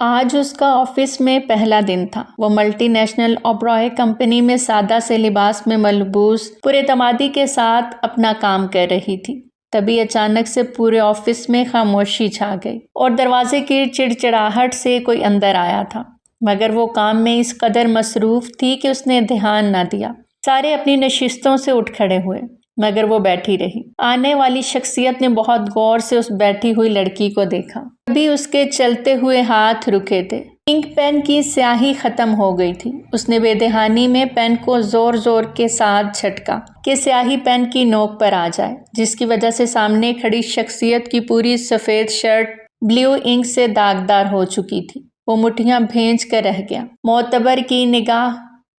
آج اس کا آفس میں پہلا دن تھا۔ وہ ملٹی نیشنل اوبرائے کمپنی میں سادہ سے لباس میں ملبوس پر اعتمادی کے ساتھ اپنا کام کر رہی تھی۔ تبھی اچانک سے پورے آفس میں خاموشی چھا گئی اور دروازے کی چڑچڑاہٹ سے کوئی اندر آیا تھا، مگر وہ کام میں اس قدر مصروف تھی کہ اس نے دھیان نہ دیا۔ سارے اپنی نشستوں سے اٹھ کھڑے ہوئے، مگر وہ بیٹھی رہی۔ آنے والی شخصیت نے بہت غور سے اس بیٹھی ہوئی لڑکی کو دیکھا۔ ابھی اس کے چلتے ہوئے ہاتھ رکے تھے۔ انک پین کی سیاہی ختم ہو گئی تھی۔ اس نے بے دہانی میں پین کو زور زور کے ساتھ جھٹکا کہ سیاہی پین کی نوک پر آ جائے، جس کی وجہ سے سامنے کھڑی شخصیت کی پوری سفید شرٹ بلیو انک سے داغدار ہو چکی تھی۔ وہ مٹھیاں بھینج کر رہ گیا۔ معتبر کی نگاہ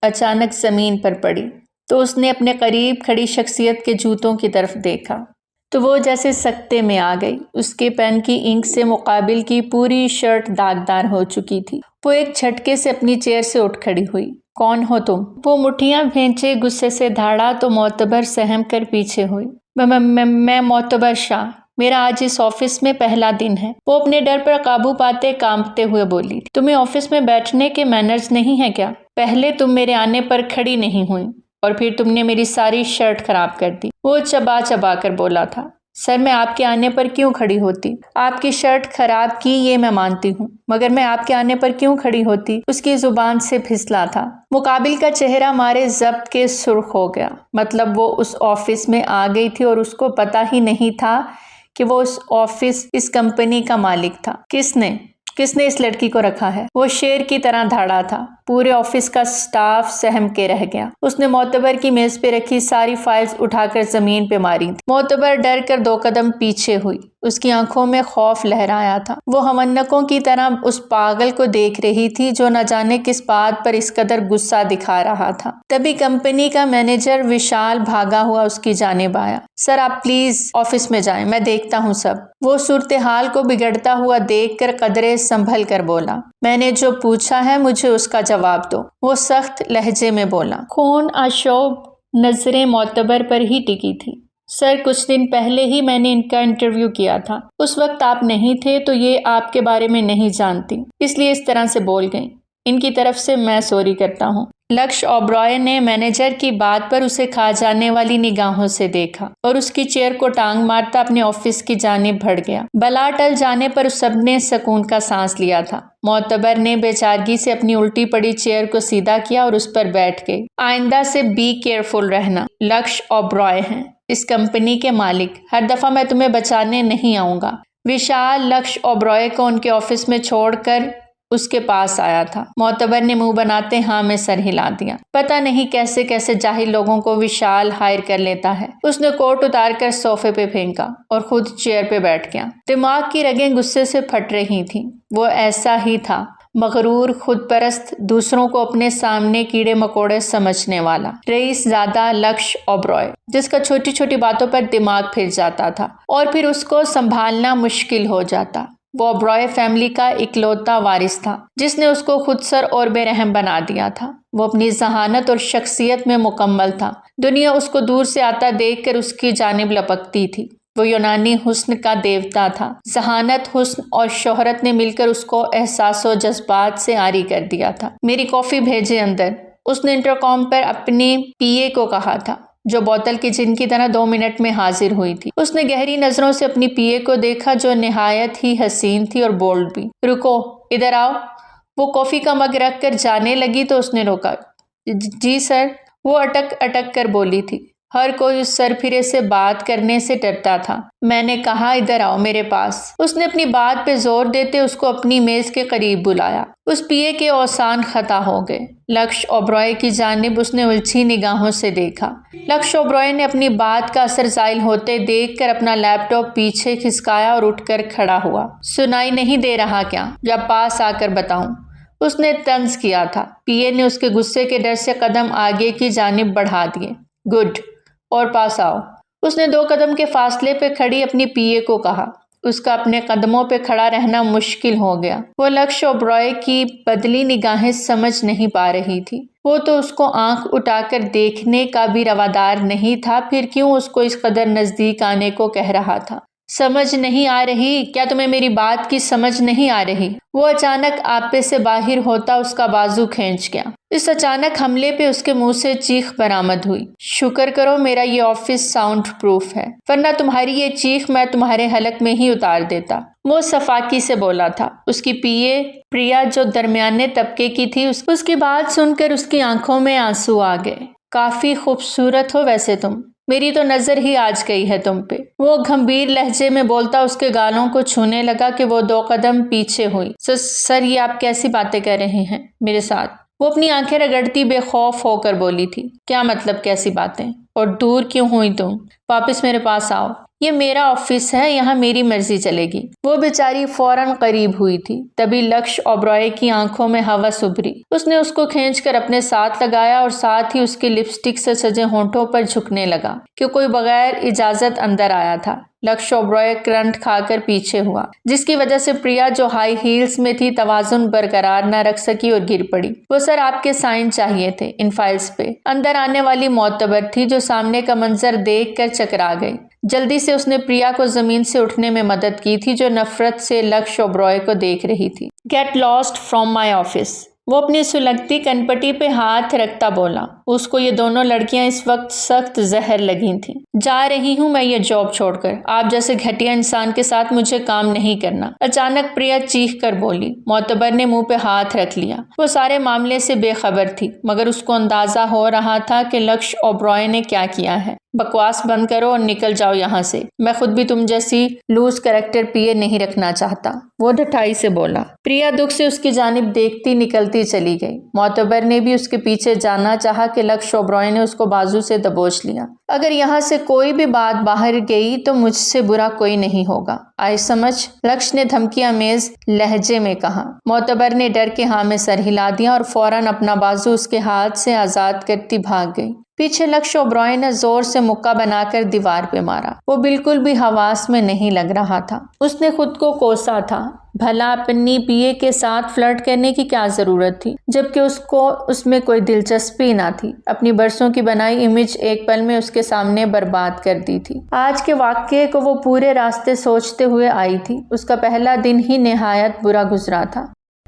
اچانک زمین پر پڑی تو اس نے اپنے قریب کھڑی شخصیت کے جوتوں کی طرف دیکھا تو وہ جیسے سکتے میں آ گئی۔ اس کے پین کی انک سے مقابل کی پوری شرٹ داغدار ہو چکی تھی۔ وہ ایک جھٹکے سے اپنی چیئر سے اٹھ کھڑی ہوئی۔ کون ہو تم؟ وہ مٹھیاں بھینچے غصے سے دھاڑا تو معتبر سہم کر پیچھے ہوئی۔ میں معتبر شاہ، میرا آج اس آفس میں پہلا دن ہے۔ وہ اپنے ڈر پر قابو پاتے کانپتے ہوئے بولی۔ تمہیں آفس میں بیٹھنے کے مینرز نہیں ہیں کیا؟ پہلے تم میرے آنے پر کھڑی نہیں ہوئی اور پھر تم نے میری ساری شرٹ خراب کر دی۔ وہ چبا چبا کر بولا تھا۔ سر، میں آپ کے آنے پر کیوں کھڑی ہوتی؟ آپ کی شرٹ خراب کی یہ میں مانتی ہوں، مگر میں آپ کے آنے پر کیوں کھڑی ہوتی؟ اس کی زبان سے پھسلا تھا۔ مقابل کا چہرہ مارے ضبط کے سرخ ہو گیا۔ مطلب وہ اس آفس میں آ گئی تھی اور اس کو پتہ ہی نہیں تھا کہ وہ اس آفس، اس کمپنی کا مالک تھا۔ کس نے اس لڑکی کو رکھا ہے؟ وہ شیر کی طرح دھاڑا تھا۔ پورے آفس کا سٹاف سہم کے رہ گیا۔ اس نے معتبر کی میز پہ رکھی ساری فائلز اٹھا کر زمین پہ ماری تھی۔ معتبر ڈر کر 2 قدم پیچھے ہوئی۔ اس کی آنکھوں میں خوف لہرایا تھا۔ وہ ہمنکوں کی طرح اس پاگل کو دیکھ رہی تھی جو نہ جانے کس بات پر اس قدر غصہ دکھا رہا تھا۔ تبھی کمپنی کا مینیجر وشال بھاگا ہوا اس کی جانب آیا۔ سر، آپ پلیز آفس میں جائیں، میں دیکھتا ہوں سب۔ وہ صورتحال کو بگڑتا ہوا دیکھ کر قدرے سنبھل کر بولا، میں نے جو پوچھا ہے مجھے اس کا جواب دو۔ وہ سخت لہجے میں بولا۔ خون آشوب نظریں معتبر پر ہی ٹکی تھی۔ سر، کچھ دن پہلے ہی میں نے ان کا انٹرویو کیا تھا۔ اس وقت آپ نہیں تھے تو یہ آپ کے بارے میں نہیں جانتی، اس لیے اس طرح سے بول گئیں۔ ان کی طرف سے میں سوری کرتا ہوں۔ لکش اوبرائے نے مینیجر کی بات پر اسے کھا جانے والی نگاہوں سے دیکھا اور اس کی چیئر کو ٹانگ مارتا اپنے آفس کی جانب بڑھ گیا۔ بلا ٹل جانے پر سب نے سکون کا سانس لیا تھا۔ معتبر نے بے چارگی سے اپنی الٹی پڑی چیئر کو سیدھا کیا اور اس پر بیٹھ گئی۔ آئندہ سے بی کیئرفل رہنا۔ لکش اوبرائے ہیں اس کمپنی کے مالک۔ ہر دفعہ میں تمہیں بچانے نہیں آؤں گا۔ وشال لکش اوبرائے کو ان کے آفس میں چھوڑ کر اس کے پاس آیا تھا۔ معتبر نے منہ بناتے ہاں میں سر ہلا دیا۔ پتہ نہیں کیسے کیسے جاہل لوگوں کو وشال ہائر کر لیتا ہے۔ اس نے کوٹ اتار کر صوفے پہ پھینکا اور خود چیئر پہ بیٹھ گیا۔ دماغ کی رگیں غصے سے پھٹ رہی تھیں۔ وہ ایسا ہی تھا، مغرور، خود پرست، دوسروں کو اپنے سامنے کیڑے مکوڑے سمجھنے والا رئیس زادہ لکش اوبرائے، جس کا چھوٹی چھوٹی باتوں پر دماغ پھر جاتا تھا اور پھر اس کو سنبھالنا مشکل ہو جاتا۔ وہ اوبرائے فیملی کا اکلوتا وارث تھا جس نے اس کو خود سر اور بے رحم بنا دیا تھا۔ وہ اپنی ذہانت اور شخصیت میں مکمل تھا۔ دنیا اس کو دور سے آتا دیکھ کر اس کی جانب لپکتی تھی۔ وہ یونانی حسن کا دیوتا تھا۔ ذہانت، حسن اور شہرت نے مل کر اس کو احساس و جذبات سے عاری کر دیا تھا۔ میری کافی بھیجے اندر، اس نے انٹرکام پر اپنے پی اے کو کہا تھا، جو بوتل کی جن کی طرح 2 منٹ میں حاضر ہوئی تھی۔ اس نے گہری نظروں سے اپنی پی اے کو دیکھا جو نہایت ہی حسین تھی اور بولڈ بھی۔ رکو، ادھر آؤ۔ وہ کافی کا مگ رکھ کر جانے لگی تو اس نے روکا۔ جی سر، وہ اٹک اٹک کر بولی تھی۔ ہر کوئی اس سر پھرے سے بات کرنے سے ڈرتا تھا۔ میں نے کہا ادھر آؤ میرے پاس۔ اس نے اپنی بات پہ زور دیتے اس کو اپنی میز کے قریب بلایا۔ اس پی اے کے اوسان خطا ہو گئے۔ لکش اوبرائے کی جانب اس نے الجھی نگاہوں سے دیکھا۔ لکش اوبرائے نے اپنی بات کا اثر زائل ہوتے دیکھ کر اپنا لیپ ٹاپ پیچھے کھسکایا اور اٹھ کر کھڑا ہوا۔ سنائی نہیں دے رہا کیا؟ یا پاس آ کر بتاؤں؟ اس نے طنز کیا تھا۔ پی اے نے اس کے غصے کے ڈر سے قدم آگے کی جانب بڑھا دیے۔ گڈ، اور پاس آؤ۔ اس نے 2 قدم کے فاصلے پہ کھڑی اپنی پی اے کو کہا۔ اس کا اپنے قدموں پہ کھڑا رہنا مشکل ہو گیا۔ وہ لکش اوبرائے کی بدلی نگاہیں سمجھ نہیں پا رہی تھی۔ وہ تو اس کو آنکھ اٹھا کر دیکھنے کا بھی روادار نہیں تھا، پھر کیوں اس کو اس قدر نزدیک آنے کو کہہ رہا تھا؟ سمجھ نہیں آ رہی؟ کیا تمہیں میری بات کی سمجھ نہیں آ رہی؟ وہ اچانک آپے سے باہر ہوتا اس کا بازو کھینچ گیا۔ اس اچانک حملے پہ اس کے منہ سے چیخ برآمد ہوئی۔ شکر کرو میرا یہ آفس ساؤنڈ پروف ہے، ورنہ تمہاری یہ چیخ میں تمہارے حلق میں ہی اتار دیتا۔ وہ صفاقی سے بولا تھا۔ اس کی پی اے پریا جو درمیانے طبقے کی تھی، اس کی بات سن کر اس کی آنکھوں میں آنسو آ گئے۔ کافی خوبصورت ہو ویسے تم، میری تو نظر ہی آج گئی ہے تم پہ۔ وہ گھمبیر لہجے میں بولتا اس کے گالوں کو چھونے لگا کہ وہ 2 قدم پیچھے ہوئی۔ سر یہ آپ کیسی باتیں کر رہے ہیں میرے ساتھ؟ وہ اپنی آنکھیں رگڑتی بے خوف ہو کر بولی تھی۔ کیا مطلب کیسی باتیں؟ اور دور کیوں ہوئی تم؟ واپس میرے پاس آؤ، یہ میرا آفس ہے، یہاں میری مرضی چلے گی۔ وہ بیچاری فوراً قریب ہوئی تھی، تبھی لکش اوبرائے کی آنکھوں میں ہوس ابھری۔ اس نے اس کو کھینچ کر اپنے ساتھ لگایا اور ساتھ ہی اس کے لپسٹک سے سجے ہونٹوں پر جھکنے لگا کہ کوئی بغیر اجازت اندر آیا تھا۔ لکش اوبرائے کرنٹ کھا کر پیچھے ہوا، جس کی وجہ سے پریا جو ہائی ہیلز میں تھی توازن برقرار نہ رکھ سکی اور گر پڑی۔ وہ سر آپ کے سائن چاہیے تھے ان فائلز پہ۔ اندر آنے والی معتبر تھی جو سامنے کا منظر دیکھ کر چکرا گئی۔ جلدی سے اس نے پریا کو زمین سے اٹھنے میں مدد کی تھی جو نفرت سے لکش اوبرائے کو دیکھ رہی تھی۔ Get lost from my office, وہ اپنی سلگتی کنپٹی پہ ہاتھ رکھتا بولا۔ اس کو یہ دونوں لڑکیاں اس وقت سخت زہر لگی تھیں۔ جا رہی ہوں میں یہ جاب چھوڑ کر، آپ جیسے گھٹیا انسان کے ساتھ مجھے کام نہیں کرنا، اچانک پریا چیخ کر بولی۔ معتبر نے منہ پہ ہاتھ رکھ لیا۔ وہ سارے معاملے سے بے خبر تھی، مگر اس کو اندازہ ہو رہا تھا کہ لکش اوبرائے نے کیا کیا ہے۔ بکواس بند کرو اور نکل جاؤ یہاں سے، میں خود بھی تم جیسی لوز کریکٹر پی اے نہیں رکھنا چاہتا، وہ ڈٹائی سے بولا۔ پریا دکھ سے اس کی جانب دیکھتی نکلتی چلی گئی۔ معتبر نے بھی اس کے پیچھے جانا چاہا کہ لکش اوبرائے نے اس کو بازو سے دبوچ لیا۔ اگر یہاں سے کوئی بھی بات باہر گئی تو مجھ سے برا کوئی نہیں ہوگا، آئی سمجھ، لکش نے دھمکی آمیز لہجے میں کہا۔ معتبر نے ڈر کے ہاں میں سر ہلا دیا اور فوراً اپنا بازو اس کے ہاتھ سے آزاد کرتی بھاگ گئی۔ پیچھے لکش اوبرائے نے زور سے مکہ بنا کر دیوار پہ مارا۔ وہ بالکل بھی حواس میں نہیں لگ رہا تھا۔ اس نے خود کو کوسا تھا، بھلا اپنی پی اے کے ساتھ فلرٹ کرنے کی کیا ضرورت تھی، جبکہ اس کو اس میں کوئی دلچسپی نہ تھی۔ اپنی برسوں کی بنائی امیج ایک پل میں اس کے سامنے برباد کر دی تھی۔ آج کے واقعے کو وہ پورے راستے سوچتے ہوئے آئی تھی۔ اس کا پہلا دن ہی نہایت برا گزرا تھا۔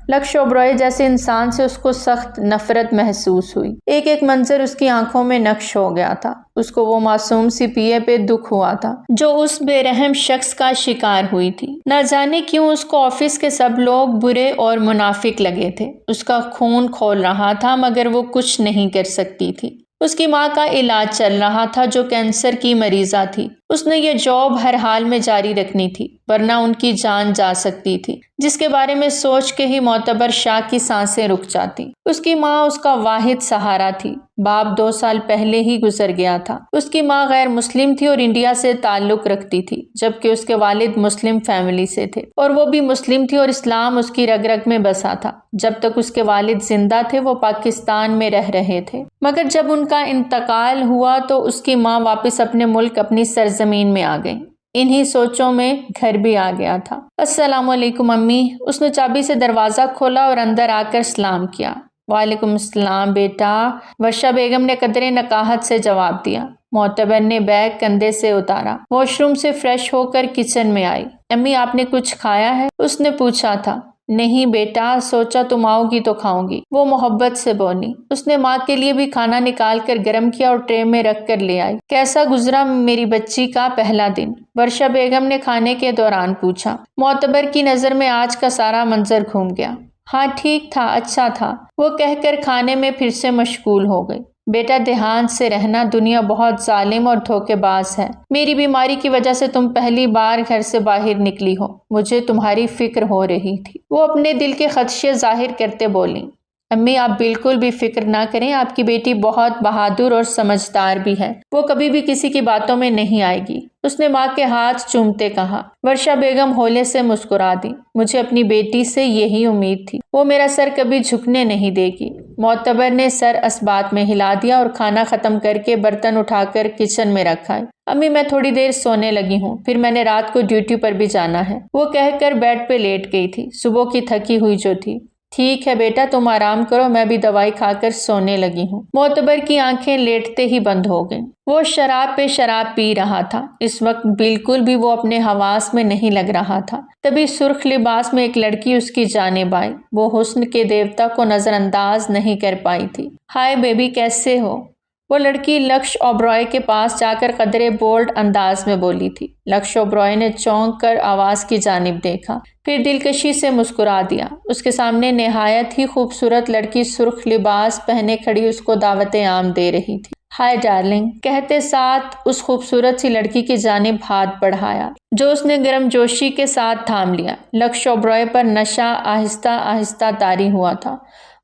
لکش اوبرائے جیسے انسان سے اس کو سخت نفرت محسوس ہوئی۔ ایک ایک منظر اس کی آنکھوں میں نقش ہو گیا تھا۔ اس کو وہ معصوم سی پی اے پہ دکھ ہوا تھا جو اس بے رحم شخص کا شکار ہوئی تھی۔ نہ جانے کیوں اس کو آفس کے سب لوگ برے اور منافق لگے تھے۔ اس کا خون کھول رہا تھا مگر وہ کچھ نہیں کر سکتی تھی۔ اس کی ماں کا علاج چل رہا تھا جو کینسر کی مریضہ تھی۔ اس نے یہ جاب ہر حال میں جاری رکھنی تھی ورنہ ان کی جان جا سکتی تھی، جس کے بارے میں سوچ کے ہی معتبر شاہ کی سانسیں رک جاتی۔ اس کی ماں اس کا واحد سہارا تھی۔ باپ 2 سال پہلے ہی گزر گیا تھا۔ اس کی ماں غیر مسلم تھی اور انڈیا سے تعلق رکھتی تھی، جبکہ اس کے والد مسلم فیملی سے تھے اور وہ بھی مسلم تھی اور اسلام اس کی رگ رگ میں بسا تھا۔ جب تک اس کے والد زندہ تھے وہ پاکستان میں رہ رہے تھے، مگر جب ان کا انتقال ہوا تو اس کی ماں واپس اپنے ملک اپنی سرزمین میں آ گئی۔ انہی سوچوں میں گھر بھی آ گیا تھا۔ السلام علیکم امی، اس نے چابی سے دروازہ کھولا اور اندر آ کر سلام کیا۔ وعلیکم السلام بیٹا، ورشا بیگم نے قدرے نقاہت سے جواب دیا۔ معتبر نے بیگ کندھے سے اتارا، واش روم سے فریش ہو کر کچن میں آئی۔ امی آپ نے کچھ کھایا ہے؟ اس نے پوچھا تھا۔ نہیں بیٹا، سوچا تم آؤ گی تو کھاؤں گی، وہ محبت سے بولی۔ اس نے ماں کے لیے بھی کھانا نکال کر گرم کیا اور ٹرے میں رکھ کر لے آئی۔ کیسا گزرا میری بچی کا پہلا دن؟ ورشا بیگم نے کھانے کے دوران پوچھا۔ معتبر کی نظر میں آج کا سارا منظر گھوم گیا۔ ہاں ٹھیک تھا، اچھا تھا، وہ کہہ کر کھانے میں پھر سے مشغول ہو گئی۔ بیٹا دھیان سے رہنا، دنیا بہت ظالم اور دھوکے باز ہے۔ میری بیماری کی وجہ سے تم پہلی بار گھر سے باہر نکلی ہو، مجھے تمہاری فکر ہو رہی تھی۔ وہ اپنے دل کے خدشے ظاہر کرتے بولی۔ امی آپ بالکل بھی فکر نہ کریں، آپ کی بیٹی بہت بہادر اور سمجھدار بھی ہے، وہ کبھی بھی کسی کی باتوں میں نہیں آئے گی، اس نے ماں کے ہاتھ چومتے کہا۔ ورشا بیگم ہولے سے مسکرا دی۔ مجھے اپنی بیٹی سے یہی امید تھی، وہ میرا سر کبھی جھکنے نہیں دے گی۔ معتبر نے سر اسبات میں ہلا دیا اور کھانا ختم کر کے برتن اٹھا کر کچن میں رکھا۔ امی میں تھوڑی دیر سونے لگی ہوں، پھر میں نے رات کو ڈیوٹی پر بھی جانا ہے، وہ کہہ کر بیڈ پہ لیٹ گئی تھی، صبح کی تھکی ہوئی جو تھی۔ ٹھیک ہے بیٹا تم آرام کرو، میں بھی دوائی کھا کر سونے لگی ہوں۔ معتبر کی آنکھیں لیٹتے ہی بند ہو گئیں۔ وہ شراب پہ شراب پی رہا تھا، اس وقت بالکل بھی وہ اپنے حواس میں نہیں لگ رہا تھا۔ تبھی سرخ لباس میں ایک لڑکی اس کی جانب آئی۔ وہ حسن کے دیوتا کو نظر انداز نہیں کر پائی تھی۔ ہائے بیبی کیسے ہو؟ وہ لڑکی لکش اوبرائے کے پاس جا کر قدرے بولڈ انداز میں بولی تھی۔ لکش اوبرائے نے چونک کر آواز کی جانب دیکھا، پھر دلکشی سے مسکرا دیا۔ اس کے سامنے نہایت ہی خوبصورت لڑکی سرخ لباس پہنے کھڑی اس کو دعوت عام دے رہی تھی۔ ہائے ڈارلنگ کہتے ساتھ اس خوبصورت سی لڑکی کی جانب ہاتھ بڑھایا جو اس نے گرم جوشی کے ساتھ تھام لیا۔ لکش اوبرائے پر نشہ آہستہ آہستہ طاری ہوا تھا،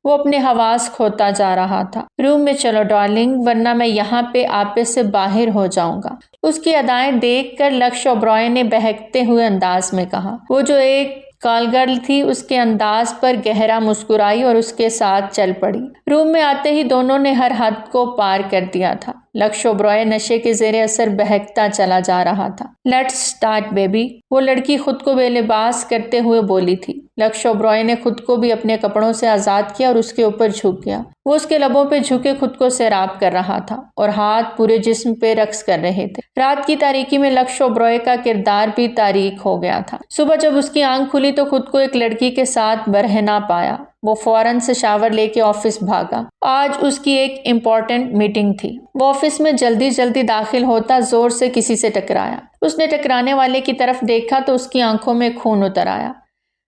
وہ اپنے حواس کھوتا جا رہا تھا۔ روم میں چلو ڈارلنگ ورنہ میں یہاں پہ آپے سے باہر ہو جاؤں گا۔ اس کی ادائیں دیکھ کر لکش اوبرائے نے بہکتے ہوئے انداز میں کہا۔ وہ جو ایک کال گرل تھی اس کے انداز پر گہرا مسکرائی اور اس کے ساتھ چل پڑی۔ روم میں آتے ہی دونوں نے ہر حد کو پار کر دیا تھا۔ لکش اوبرائے نشے کے زیر اثر بہکتا چلا جا رہا تھا۔ لیٹس سٹارٹ بیبی، وہ لڑکی خود کو بے لباس کرتے ہوئے بولی تھی۔ لکش اوبرائے نے خود کو بھی اپنے کپڑوں سے آزاد کیا اور اس کے اوپر جھک گیا۔ وہ اس کے لبوں پہ جھکے خود کو سیراب کر رہا تھا اور ہاتھ پورے جسم پہ رقص کر رہے تھے۔ رات کی تاریکی میں لکش اوبرائے کا کردار بھی تاریک ہو گیا تھا۔ صبح جب اس کی آنکھ کھلی تو خود کو ایک لڑکی کے ساتھ برہنہ پایا۔ وہ فوراً سے شاور لے کے آفس بھاگا۔ آج اس کی ایک امپورٹنٹ میٹنگ تھی۔ وہ آفس میں جلدی داخل ہوتا زور سے کسی سے ٹکرایا۔ اس نے ٹکرانے والے کی طرف دیکھا تو اس کی آنکھوں میں خون اتر آیا۔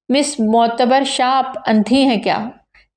مس معتبر شاہ آپ اندھی ہیں کیا؟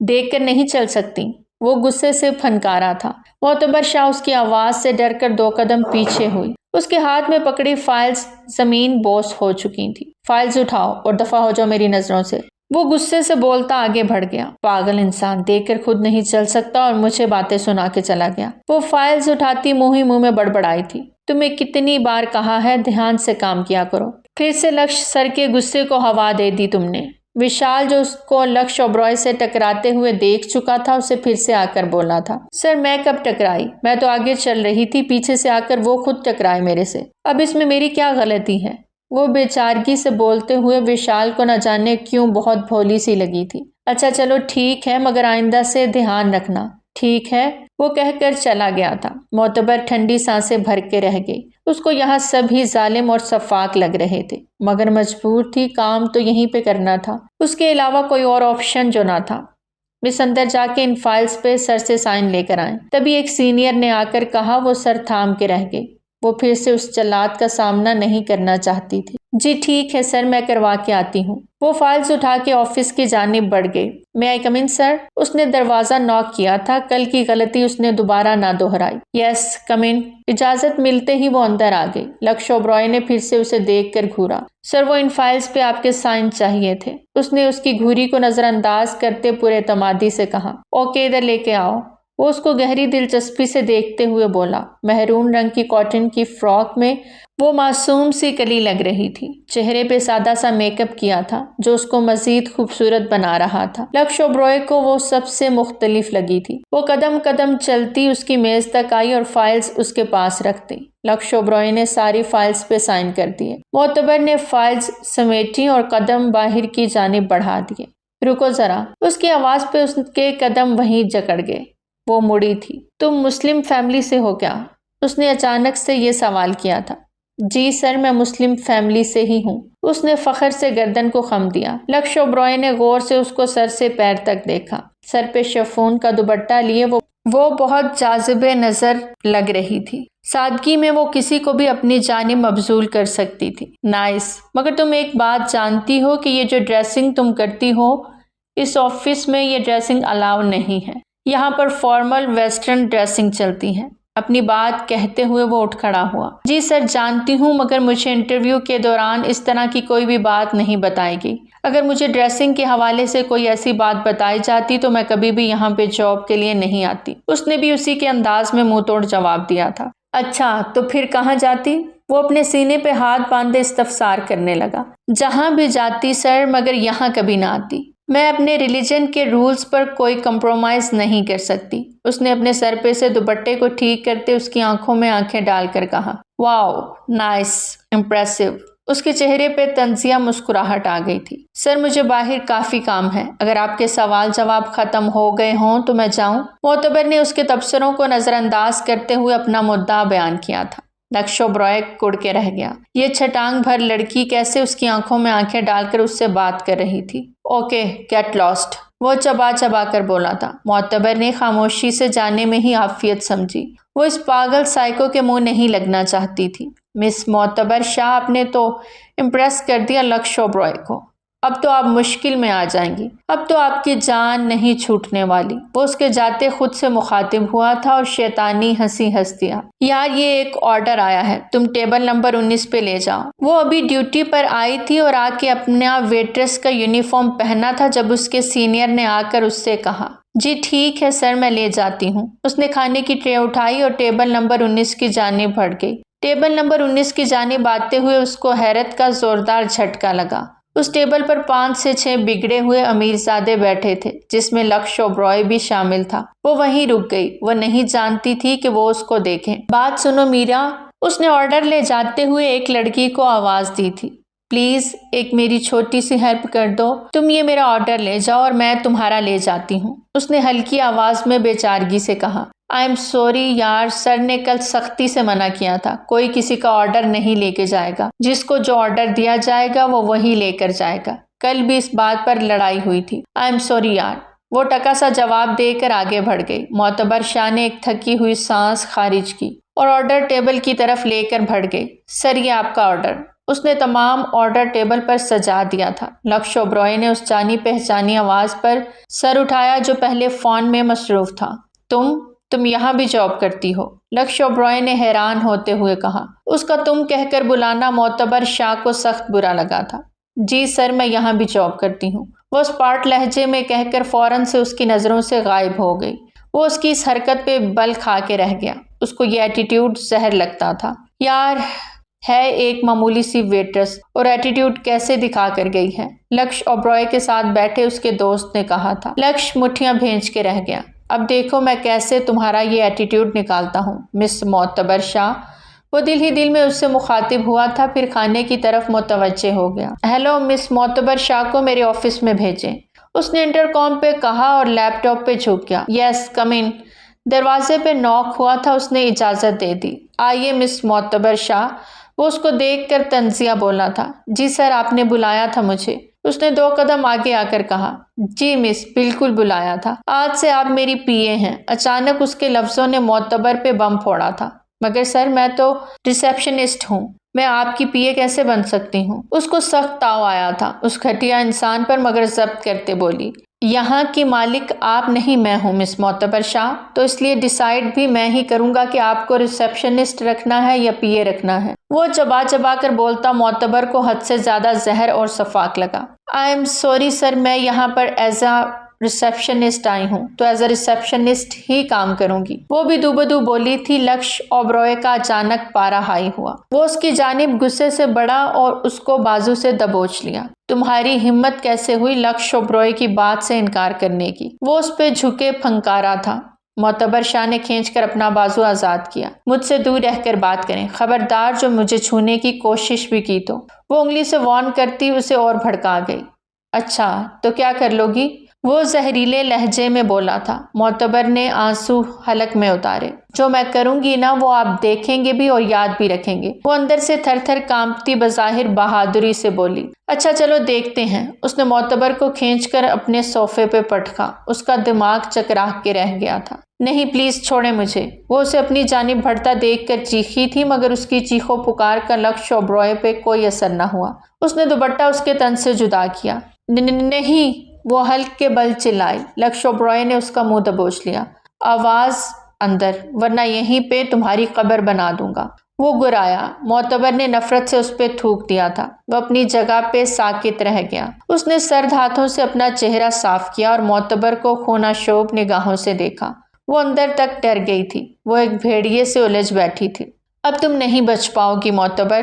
دیکھ کر نہیں چل سکتی؟ وہ غصے سے پھنکارا تھا۔ معتبر شاہ اس کی آواز سے ڈر کر 2 قدم پیچھے ہوئی۔ اس کے ہاتھ میں پکڑی فائلز زمین بوس ہو چکی تھی۔ فائلز اٹھاؤ اور دفع ہو جاؤ میری نظروں سے۔ وہ غصے سے بولتا آگے بڑھ گیا۔ پاگل انسان، دیکھ کر خود نہیں چل سکتا اور مجھے باتیں سنا کے چلا گیا۔ وہ فائلز اٹھاتی منہ میں بڑبڑائی تھی۔ تمہیں کتنی بار کہا ہے دھیان سے کام کیا کرو۔ پھر سے لکش سر کے غصے کو ہوا دے دی تم نے۔ وشال جو اس کو لکش اوبرائے سے ٹکراتے ہوئے دیکھ چکا تھا اسے پھر سے آ کر بولا تھا۔ سر میں کب ٹکرائی؟ میں تو آگے چل رہی تھی، پیچھے سے آ کر وہ خود ٹکرائے میرے سے۔ اب اس میں میری کیا غلطی ہے؟ وہ بے چارگی سے بولتے ہوئے وشال کو نہ جانے کیوں بہت بھولی سی لگی تھی۔ اچھا چلو ٹھیک ہے مگر آئندہ سے دھیان رکھنا۔ ٹھیک ہے، وہ کہہ کر چلا گیا تھا۔ معتبر ٹھنڈی سانسیں بھر کے رہ گئی۔ اس کو یہاں سب ہی ظالم اور شفاق لگ رہے تھے مگر مجبور تھی، کام تو یہیں پہ کرنا تھا، اس کے علاوہ کوئی اور آپشن جو نہ تھا۔ مس اندر جا کے ان فائلز پہ سر سے سائن لے کر آئیں۔ تبھی ایک سینئر نے آ کر کہا۔ وہ سر تھام کے رہ گئی۔ وہ پھر سے اس جلاد کا سامنا نہیں کرنا چاہتی تھی۔ جی ٹھیک ہے سر، میں کروا کے آتی ہوں۔ وہ فائلز اٹھا کے آفس کی جانب بڑھ گئی۔ میں آئی کم ان سر؟ اس نے دروازہ ناک کیا تھا، کل کی غلطی اس نے دوبارہ نہ دہرائی۔ یس کم ان۔ اجازت ملتے ہی وہ اندر آ گئی۔ لکش اوبرائے نے پھر سے اسے دیکھ کر گھورا۔ سر وہ ان فائلز پہ آپ کے سائن چاہیے تھے۔ اس نے اس کی گھوری کو نظر انداز کرتے پورے اعتمادی سے کہا۔ اوکے ادھر لے کے آؤ۔ وہ اس کو گہری دلچسپی سے دیکھتے ہوئے بولا۔ مہرون رنگ کی کاٹن کی فراک میں وہ معصوم سی کلی لگ رہی تھی۔ چہرے پہ سادہ سا میک اپ کیا تھا جو اس کو مزید خوبصورت بنا رہا تھا۔ لکش اوبرائے کو وہ سب سے مختلف لگی تھی۔ وہ قدم قدم چلتی اس کی میز تک آئی اور فائلز اس کے پاس رکھ دی۔ لکش اوبرائے نے ساری فائلز پہ سائن کر دیے۔ معتبر نے فائلز سمیٹی اور قدم باہر کی جانب بڑھا دیے۔ رکو ذرا، اس کی آواز پہ اس کے قدم وہیں جکڑ گئے۔ وہ مڑی تھی۔ تم مسلم فیملی سے ہو کیا؟ اس نے اچانک سے یہ سوال کیا تھا۔ جی سر، میں مسلم فیملی سے ہی ہوں۔ اس نے فخر سے گردن کو خم دیا۔ لکش اوبرائے نے غور سے اس کو سر سے پیر تک دیکھا۔ سر پہ شفون کا دوپٹہ لیے وہ بہت جاذب نظر لگ رہی تھی۔ سادگی میں وہ کسی کو بھی اپنی جانب مبذول کر سکتی تھی۔ نائس، مگر تم ایک بات جانتی ہو کہ یہ جو ڈریسنگ تم کرتی ہو اس آفس میں یہ ڈریسنگ الاؤ نہیں ہے۔ یہاں پر فارمل ویسٹرن ڈریسنگ چلتی ہے۔ اپنی بات کہتے ہوئے وہ اٹھ کھڑا ہوا۔ جی سر جانتی ہوں مگر مجھے انٹرویو کے دوران اس طرح کی کوئی بھی بات نہیں بتائی گئی۔ اگر مجھے ڈریسنگ کے حوالے سے کوئی ایسی بات بتائی جاتی تو میں کبھی بھی یہاں پہ جاب کے لیے نہیں آتی۔ اس نے بھی اسی کے انداز میں منہ توڑ جواب دیا تھا۔ اچھا تو پھر کہاں جاتی؟ وہ اپنے سینے پہ ہاتھ باندھے استفسار کرنے لگا۔ جہاں بھی جاتی سر، مگر یہاں کبھی نہ آتی۔ میں اپنے ریلیجن کے رولز پر کوئی کمپرومائز نہیں کر سکتی۔ اس نے اپنے سر پہ سے دوپٹے کو ٹھیک کرتے اس کی آنکھوں میں آنکھیں ڈال کر کہا۔ واو، نائس، امپریسو۔ اس کے چہرے پہ طنزیہ مسکراہٹ آ گئی تھی۔ سر مجھے باہر کافی کام ہے، اگر آپ کے سوال جواب ختم ہو گئے ہوں تو میں جاؤں؟ معتبر نے اس کے تبصروں کو نظر انداز کرتے ہوئے اپنا مدعا بیان کیا تھا۔ لکش اوبرائے کڑ کے رہ گیا۔ یہ چھٹانگ بھر لڑکی کیسے اس کی آنکھوں میں آنکھیں ڈال کر اس سے بات کر رہی تھی؟ اوکے گیٹ لاسٹ، وہ چبا چبا کر بولا تھا۔ معتبر نے خاموشی سے جانے میں ہی عافیت سمجھی۔ وہ اس پاگل سائیکو کے منہ نہیں لگنا چاہتی تھی۔ مس معتبر شاہ، آپ نے تو امپریس کر دیا لکش اوبرائے کو، اب تو آپ مشکل میں آ جائیں گی، اب تو آپ کی جان نہیں چھوٹنے والی۔ وہ اس کے جاتے خود سے مخاطب ہوا تھا اور شیطانی ہنسی ہنس دیا۔ یار یہ ایک آرڈر آیا ہے، تم ٹیبل نمبر 19 پہ لے جاؤ۔ وہ ابھی ڈیوٹی پر آئی تھی اور آ کے اپنا ویٹریس کا یونیفارم پہنا تھا جب اس کے سینئر نے آ کر اس سے کہا، جی ٹھیک ہے سر میں لے جاتی ہوں۔ اس نے کھانے کی ٹرے اٹھائی اور ٹیبل نمبر 19 کی جانب بڑھ گئی۔ ٹیبل نمبر 19 کی جانب آتے ہوئے اس کو حیرت کا زوردار جھٹکا لگا۔ اس ٹیبل پر 5 سے 6 بگڑے ہوئے امیرزادے بیٹھے تھے، جس میں لکش اوبرائے بھی شامل تھا۔ وہ وہیں رک گئی، وہ نہیں جانتی تھی کہ وہ اس کو دیکھیں۔ بات سنو میرا، اس نے آرڈر لے جاتے ہوئے ایک لڑکی کو آواز دی تھی۔ پلیز ایک میری چھوٹی سی ہیلپ کر دو، تم یہ میرا آرڈر لے جاؤ اور میں تمہارا لے جاتی ہوں۔ اس نے ہلکی آواز میں بے چارگی سے کہا۔ آئی ایم سوری یار، سر نے کل سختی سے منع کیا تھا، کوئی کسی کا آرڈر نہیں لے کے جائے گا، جس کو جو آرڈر دیا جائے گا وہ وہی لے کر جائے گا۔ کل بھی اس بات پر لڑائی ہوئی تھی۔ آئی ایم سوری یار، وہ ٹکا سا جواب دے کر آگے بڑھ گئی۔ معتبر شاہ نے ایک تھکی ہوئی سانس خارج کی اور آرڈر ٹیبل کی طرف لے کر بڑھ گئی۔ سر یہ آپ کا آرڈر۔ اس نے تمام آرڈر ٹیبل پر سجا دیا تھا۔ لکش اوبرائے نے اس جانی پہچانی آواز پر سر اٹھایا جو پہلے فون میں مصروف تھا۔ تم یہاں بھی جاب کرتی ہو؟ لکش اوبرائے نے حیران ہوتے ہوئے کہا۔ اس کا تم کہہ کر بلانا معتبر شاہ کو سخت برا لگا تھا۔ جی سر میں یہاں بھی جاب کرتی ہوں، وہ اسپاٹ لہجے میں کہہ کر فوراً سے اس کی نظروں سے غائب ہو گئی۔ وہ اس کی اس حرکت پہ بل کھا کے رہ گیا۔ اس کو یہ ایٹیٹیوڈ زہر لگتا تھا۔ یار ہے ایک معمولی سی ویٹرس اور ایٹیٹیوڈ کیسے دکھا کر گئی ہے، لکش اوبرائے کے ساتھ بیٹھے اس کے دوست نے کہا تھا۔ لکش مٹھیاں بھینچ کے رہ گیا۔ اب دیکھو میں کیسے تمہارا یہ ایٹیٹیوڈ نکالتا ہوں مس معتبر شاہ۔ وہ دل ہی دل میں اس سے مخاطب ہوا تھا، پھر کھانے کی طرف متوجہ ہو گیا۔ ہیلو مس معتبر شاہ کو میرے آفس میں بھیجیں، اس نے انٹر کام پہ کہا اور لیپ ٹاپ پہ جھک گیا۔ یس کم ان۔ دروازے پہ نوک ہوا تھا، اس نے اجازت دے دی۔ آئیے مس معتبر شاہ۔ وہ اس کو دیکھ کر طنزیہ بولا تھا۔ جی سر آپ نے بلایا تھا مجھے، اس نے 2 قدم آگے آ کر کہا۔ جی مس بالکل بلایا تھا، آج سے آپ میری پی اے ہیں۔ اچانک اس کے لفظوں نے معتبر پہ بم پھوڑا تھا۔ مگر سر میں تو ریسیپشنسٹ ہوں، میں آپ کی پی اے کیسے بن سکتی ہوں؟ اس کو سخت تاؤ آیا تھا اس گھٹیا انسان پر، مگر ضبط کرتے بولی، یہاں کی مالک آپ نہیں میں ہوں مس معتبر شاہ، تو اس لیے ڈیسائیڈ بھی میں ہی کروں گا کہ آپ کو ریسیپشنسٹ رکھنا ہے یا پی اے رکھنا ہے۔ وہ چبا چبا کر بولتا معتبر کو حد سے زیادہ زہر اور صفاق لگا۔ آئی ایم سوری سر، میں یہاں پر ایز اے ریسیپشنسٹ آئی ہوں تو ایز اے ریسیپشنسٹ ہی کام کروں گی، وہ بھی دو بدو بولی تھی۔ لکش اوبرائے کا اچانک پارا ہائی ہوا۔ وہ اس کی جانب غصے سے بڑھا اور اس کو بازو سے دبوچ لیا۔ تمہاری ہمت کیسے ہوئی لکش اوبرائے کی بات سے انکار کرنے کی؟ وہ اس پہ جھکے پھنکارا تھا۔ معتبر شاہ نے کھینچ کر اپنا بازو آزاد کیا۔ مجھ سے دور رہ کر بات کریں، خبردار جو مجھے چھونے کی کوشش بھی کی تو۔ وہ انگلی سے وارن کرتی اسے اور بھڑکا گئی۔ اچھا تو کیا کر لو گی؟ وہ زہریلے لہجے میں بولا تھا۔ معتبر نے آنسو حلق میں اتارے۔ جو میں کروں گی نا وہ آپ دیکھیں گے بھی اور یاد بھی رکھیں گے، وہ اندر سے تھر تھر کانپتی بظاہر بہادری سے بولی۔ اچھا چلو دیکھتے ہیں۔ اس نے معتبر کو کھینچ کر اپنے صوفے پہ پٹکا۔ اس کا دماغ چکراہ کے رہ گیا تھا۔ نہیں پلیز چھوڑیں مجھے۔ وہ اسے اپنی جانب بڑھتا دیکھ کر چیخی تھی، مگر اس کی چیخو پکار کا لکش اوبرائے پہ کوئی اثر نہ ہوا۔ اس نے دوپٹہ اس کے تن سے جدا کیا۔ نہیں، وہ حلق کے بل چلائی۔ لکش اوبرائے نے اس کا منہ دبوچ لیا۔ آواز اندر، ورنہ یہیں پہ تمہاری قبر بنا دوں گا۔ وہ گرایا۔ معتبر نے نفرت سے اس پہ تھوک دیا تھا۔ وہ اپنی جگہ پہ ساکت رہ گیا۔ اس نے سرد ہاتھوں سے اپنا چہرہ صاف کیا اور معتبر کو خوناشوب نگاہوں سے دیکھا۔ وہ اندر تک ڈر گئی تھی۔ وہ ایک بھیڑیے سے الجھ بیٹھی تھی۔ اب تم نہیں بچ پاؤ گی معتبر۔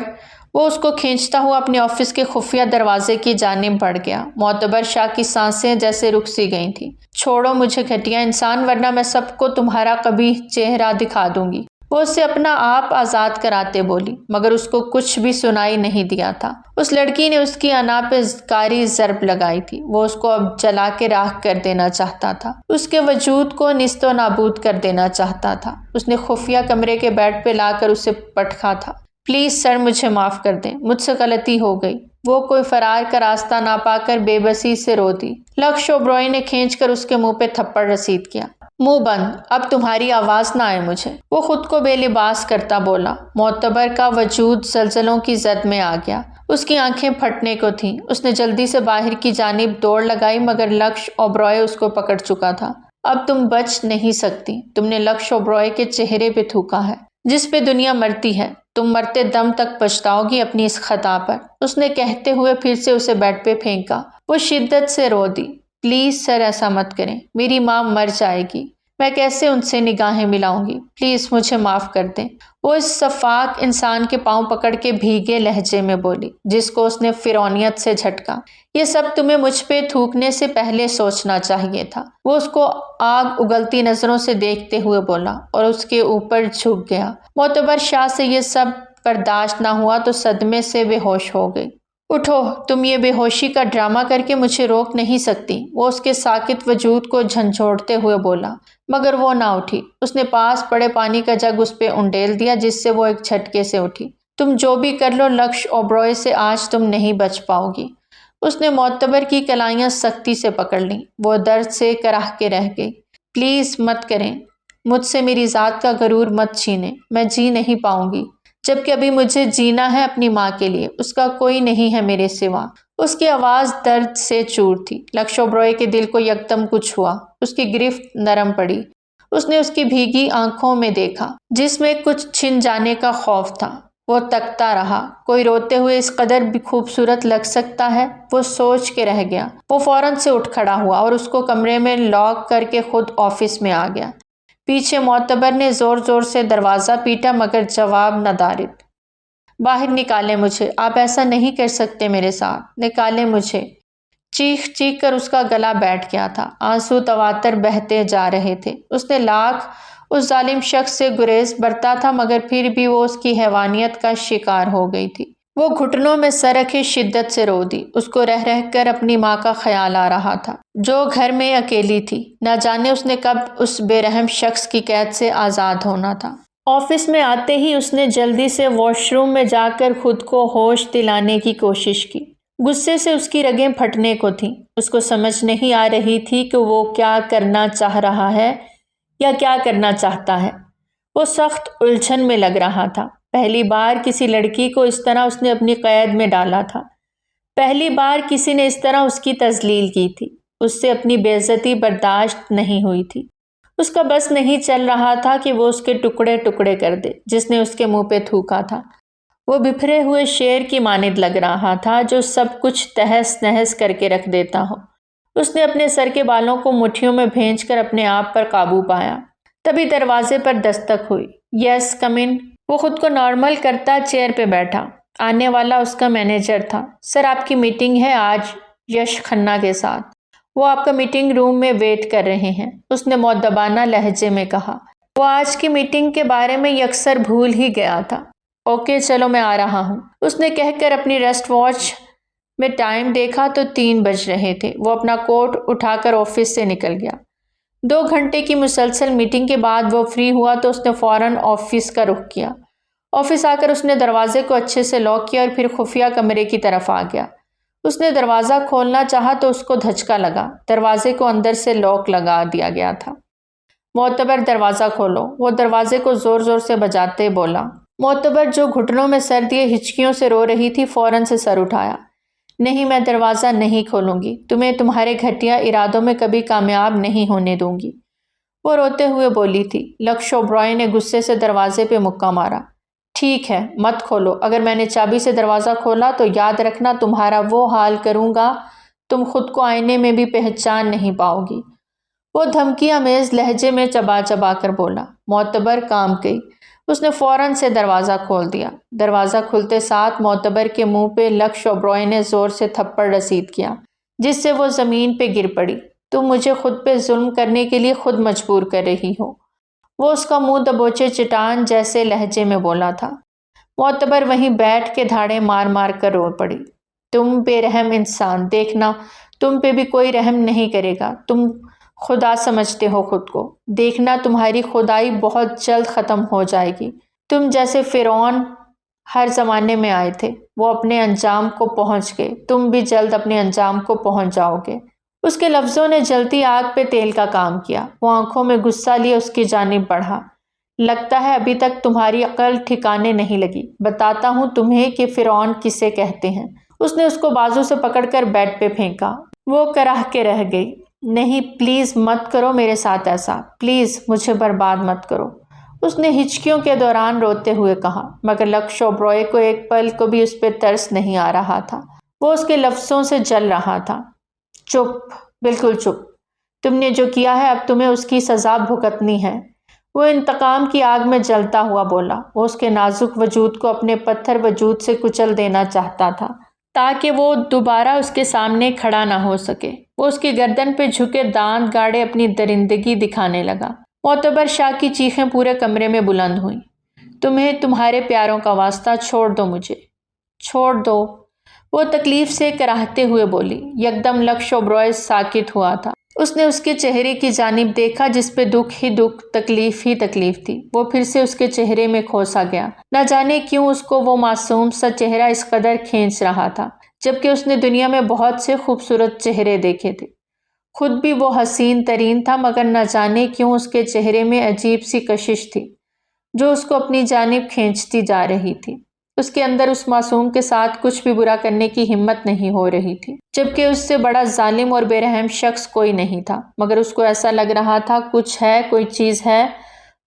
وہ اس کو کھینچتا ہوا اپنے آفس کے خفیہ دروازے کی جانب بڑھ گیا۔ معتبر شاہ کی سانسیں جیسے رک سی گئی تھیں۔ چھوڑو مجھے گھٹیا انسان، ورنہ میں سب کو تمہارا قبیح چہرہ دکھا دوں گی۔ وہ اسے اپنا آپ آزاد کراتے بولی، مگر اس کو کچھ بھی سنائی نہیں دیا تھا۔ اس لڑکی نے اس کی انا پہ کاری ضرب لگائی تھی۔ وہ اس کو اب جلا کے راکھ کر دینا چاہتا تھا، اس کے وجود کو نیست و نابود کر دینا چاہتا تھا۔ اس نے خفیہ کمرے کے بیڈ پہ لا کر اسے پٹکا تھا۔ پلیز سر، مجھے معاف کر دیں، مجھ سے غلطی ہو گئی۔ وہ کوئی فرار کا راستہ نہ پا کر بے بسی سے رو دی۔ لکش اوبرائے نے کھینچ کر اس کے منہ پہ تھپڑ رسید کیا۔ منہ بند، اب تمہاری آواز نہ آئے مجھے، وہ خود کو بے لباس کرتا بولا۔ معتبر کا وجود زلزلوں کی زد میں آ گیا، اس کی آنکھیں پھٹنے کو تھیں۔ اس نے جلدی سے باہر کی جانب دوڑ لگائی، مگر لکش اوبرائے اس کو پکڑ چکا تھا۔ اب تم بچ نہیں سکتی، تم نے لکش اوبرائے کے چہرے پہ تھوکا ہے جس پہ دنیا مرتی ہے۔ تم مرتے دم تک پچھتاؤ گی اپنی اس خطا پر، اس نے کہتے ہوئے پھر سے اسے بیڈ پہ پھینکا۔ وہ شدت سے رو دی۔ پلیز سر، ایسا مت کریں، میری ماں مر جائے گی، میں کیسے ان سے نگاہیں ملاؤں گی، پلیز مجھے معاف کر دیں۔ وہ اس شفاق انسان کے پاؤں پکڑ کے بھیگے لہجے میں بولی، جس کو اس نے فرعونیت سے جھٹکا۔ یہ سب تمہیں مجھ پہ تھوکنے سے پہلے سوچنا چاہیے تھا۔ وہ اس کو آگ اگلتی نظروں سے دیکھتے ہوئے بولا اور اس کے اوپر جھک گیا۔ معتبر شاہ سے یہ سب برداشت نہ ہوا تو صدمے سے بے ہوش ہو گئی۔ اٹھو، تم یہ بے ہوشی کا ڈرامہ کر کے مجھے روک نہیں سکتی، وہ اس کے ساکت وجود کو جھنجھوڑتے ہوئے بولا، مگر وہ نہ اٹھی۔ اس نے پاس پڑے پانی کا جگ اس پہ انڈیل دیا، جس سے وہ ایک جھٹکے سے اٹھی۔ تم جو بھی کر لو لکش اوبرائے سے آج تم نہیں بچ پاؤ گی۔ اس نے معتبر کی کلائیاں سختی سے پکڑ لیں۔ وہ درد سے کراہ کے رہ گئی۔ پلیز مت کریں، مجھ سے میری ذات کا غرور مت چھینیں، میں جی نہیں پاؤں گی، جبکہ ابھی مجھے جینا ہے اپنی ماں کے لیے، اس کا کوئی نہیں ہے میرے سوا۔ اس کی آواز درد سے چور تھی۔ لکش اوبرائے کے دل کو یکدم کچھ ہوا، اس کی گرفت نرم پڑی۔ اس نے اس کی بھیگی آنکھوں میں دیکھا، جس میں کچھ چھن جانے کا خوف تھا۔ وہ تکتا رہا، کوئی روتے ہوئے اس قدر بھی خوبصورت لگ سکتا ہے؟ وہ سوچ کے رہ گیا۔ وہ فوراً سے اٹھ کھڑا ہوا اور اس کو کمرے میں لاک کر کے خود آفس میں آ گیا۔ پیچھے معتبر نے زور زور سے دروازہ پیٹا، مگر جواب نہ دارد۔ باہر نکالیں مجھے، آپ ایسا نہیں کر سکتے میرے ساتھ، نکالیں مجھے۔ چیخ چیخ کر اس کا گلا بیٹھ گیا تھا، آنسو تواتر بہتے جا رہے تھے۔ اس نے لاکھ اس ظالم شخص سے گریز برتا تھا، مگر پھر بھی وہ اس کی حیوانیت کا شکار ہو گئی تھی۔ وہ گھٹنوں میں سر رکھے شدت سے رو دی۔ اس کو رہ رہ کر اپنی ماں کا خیال آ رہا تھا، جو گھر میں اکیلی تھی۔ نہ جانے اس نے کب اس بے رحم شخص کی قید سے آزاد ہونا تھا۔ آفس میں آتے ہی اس نے جلدی سے واش روم میں جا کر خود کو ہوش دلانے کی کوشش کی۔ غصے سے اس کی رگیں پھٹنے کو تھیں۔ اس کو سمجھ نہیں آ رہی تھی کہ وہ کیا کرنا چاہ رہا ہے یا کیا کرنا چاہتا ہے۔ وہ سخت الجھن میں لگ رہا تھا۔ پہلی بار کسی لڑکی کو اس طرح اس نے اپنی قید میں ڈالا تھا۔ پہلی بار کسی نے اس طرح اس کی تذلیل کی تھی۔ اس سے اپنی بے عزتی برداشت نہیں ہوئی تھی۔ اس کا بس نہیں چل رہا تھا کہ وہ اس کے ٹکڑے ٹکڑے کر دے جس نے اس کے منہ پہ تھوکا تھا۔ وہ بکھرے ہوئے شیر کی مانند لگ رہا تھا جو سب کچھ تہس نہس کر کے رکھ دیتا ہو۔ اس نے اپنے سر کے بالوں کو مٹھیوں میں بھینچ کر اپنے آپ پر قابو پایا۔ تبھی دروازے پر دستک ہوئی۔ یس کم ان۔ وہ خود کو نارمل کرتا چیئر پہ بیٹھا۔ آنے والا اس کا مینیجر تھا۔ سر، آپ کی میٹنگ ہے آج یش کھنہ کے ساتھ، وہ آپ کا میٹنگ روم میں ویٹ کر رہے ہیں، اس نے مؤدبانہ لہجے میں کہا۔ وہ آج کی میٹنگ کے بارے میں یکسر بھول ہی گیا تھا۔ اوکے چلو میں آ رہا ہوں، اس نے کہہ کر اپنی ریسٹ واچ میں ٹائم دیکھا تو 3 بج رہے تھے۔ وہ اپنا کوٹ اٹھا کر آفس سے نکل گیا۔ 2 گھنٹے کی مسلسل میٹنگ کے بعد وہ فری ہوا تو اس نے فوراً آفس کا رخ کیا۔ آفس آ کر اس نے دروازے کو اچھے سے لاک کیا اور پھر خفیہ کمرے کی طرف آ گیا۔ اس نے دروازہ کھولنا چاہا تو اس کو دھچکا لگا۔ دروازے کو اندر سے لاک لگا دیا گیا تھا۔ معتبر دروازہ کھولو، وہ دروازے کو زور زور سے بجاتے بولا۔ معتبر جو گھٹنوں میں سر دیے ہچکیوں سے رو رہی تھی فوراً سے سر اٹھایا۔ نہیں، میں دروازہ نہیں کھولوں گی، تمہیں تمہارے گھٹیا ارادوں میں کبھی کامیاب نہیں ہونے دوں گی، وہ روتے ہوئے بولی تھی۔ لکش اوبرائے نے غصے سے دروازے پہ مکہ مارا۔ ٹھیک ہے، مت کھولو، اگر میں نے چابی سے دروازہ کھولا تو یاد رکھنا تمہارا وہ حال کروں گا تم خود کو آئینے میں بھی پہچان نہیں پاؤ گی، وہ دھمکی آمیز لہجے میں چبا چبا کر بولا۔ معتبر کام گئی، اس نے فوراً سے دروازہ کھول دیا۔ دروازہ کھلتے ساتھ معتبر کے منہ پہ لکش اوبرائے نے زور سے تھپڑ رسید کیا، جس سے وہ زمین پہ گر پڑی۔ تم مجھے خود پہ ظلم کرنے کے لیے خود مجبور کر رہی ہو، وہ اس کا منہ دبوچے چٹان جیسے لہجے میں بولا تھا۔ معتبر وہیں بیٹھ کے دھاڑے مار مار کر رو پڑی۔ تم بے رحم انسان، دیکھنا تم پہ بھی کوئی رحم نہیں کرے گا، تم خدا سمجھتے ہو خود کو، دیکھنا تمہاری خدائی بہت جلد ختم ہو جائے گی۔ تم جیسے فرعون ہر زمانے میں آئے تھے، وہ اپنے انجام کو پہنچ گئے، تم بھی جلد اپنے انجام کو پہنچ جاؤ گے۔ اس کے لفظوں نے جلتی آگ پہ تیل کا کام کیا۔ وہ آنکھوں میں غصہ لیے اس کی جانب بڑھا۔ لگتا ہے ابھی تک تمہاری عقل ٹھکانے نہیں لگی، بتاتا ہوں تمہیں کہ فرعون کسے کہتے ہیں۔ اس نے اس کو بازو سے پکڑ کر بیڈ پہ پھینکا۔ وہ کراہ کے رہ گئی۔ نہیں پلیز مت کرو میرے ساتھ ایسا، پلیز مجھے برباد مت کرو، اس نے ہچکیوں کے دوران روتے ہوئے کہا، مگر لکش اوبرائے کو ایک پل کو بھی اس پہ ترس نہیں آ رہا تھا۔ وہ اس کے لفظوں سے جل رہا تھا۔ چپ، بالکل چپ، تم نے جو کیا ہے اب تمہیں اس کی سزا بھگتنی ہے، وہ انتقام کی آگ میں جلتا ہوا بولا۔ وہ اس کے نازک وجود کو اپنے پتھر وجود سے کچل دینا چاہتا تھا تاکہ وہ دوبارہ اس کے سامنے کھڑا نہ ہو سکے۔ وہ اس کی گردن پہ جھکے دانت گاڑے اپنی درندگی دکھانے لگا۔ معتبر شاہ کی چیخیں پورے کمرے میں بلند ہوئیں۔ تمہیں تمہارے پیاروں کا واسطہ، چھوڑ دو مجھے، چھوڑ دو، وہ تکلیف سے کراہتے ہوئے بولی۔ یکدم لکش اوبرائے ساکت ہوا تھا۔ اس نے اس کے چہرے کی جانب دیکھا جس پہ دکھ ہی دکھ، تکلیف ہی تکلیف تھی۔ وہ پھر سے اس کے چہرے میں کھوسا گیا۔ نہ جانے کیوں اس کو وہ معصوم سا چہرہ اس قدر کھینچ رہا تھا، جبکہ اس نے دنیا میں بہت سے خوبصورت چہرے دیکھے تھے، خود بھی وہ حسین ترین تھا، مگر نہ جانے کیوں اس کے چہرے میں عجیب سی کشش تھی جو اس کو اپنی جانب کھینچتی جا رہی تھی۔ اس کے اندر اس معصوم کے ساتھ کچھ بھی برا کرنے کی ہمت نہیں ہو رہی تھی، جبکہ اس سے بڑا ظالم اور بے رحم شخص کوئی نہیں تھا، مگر اس کو ایسا لگ رہا تھا کچھ ہے، کوئی چیز ہے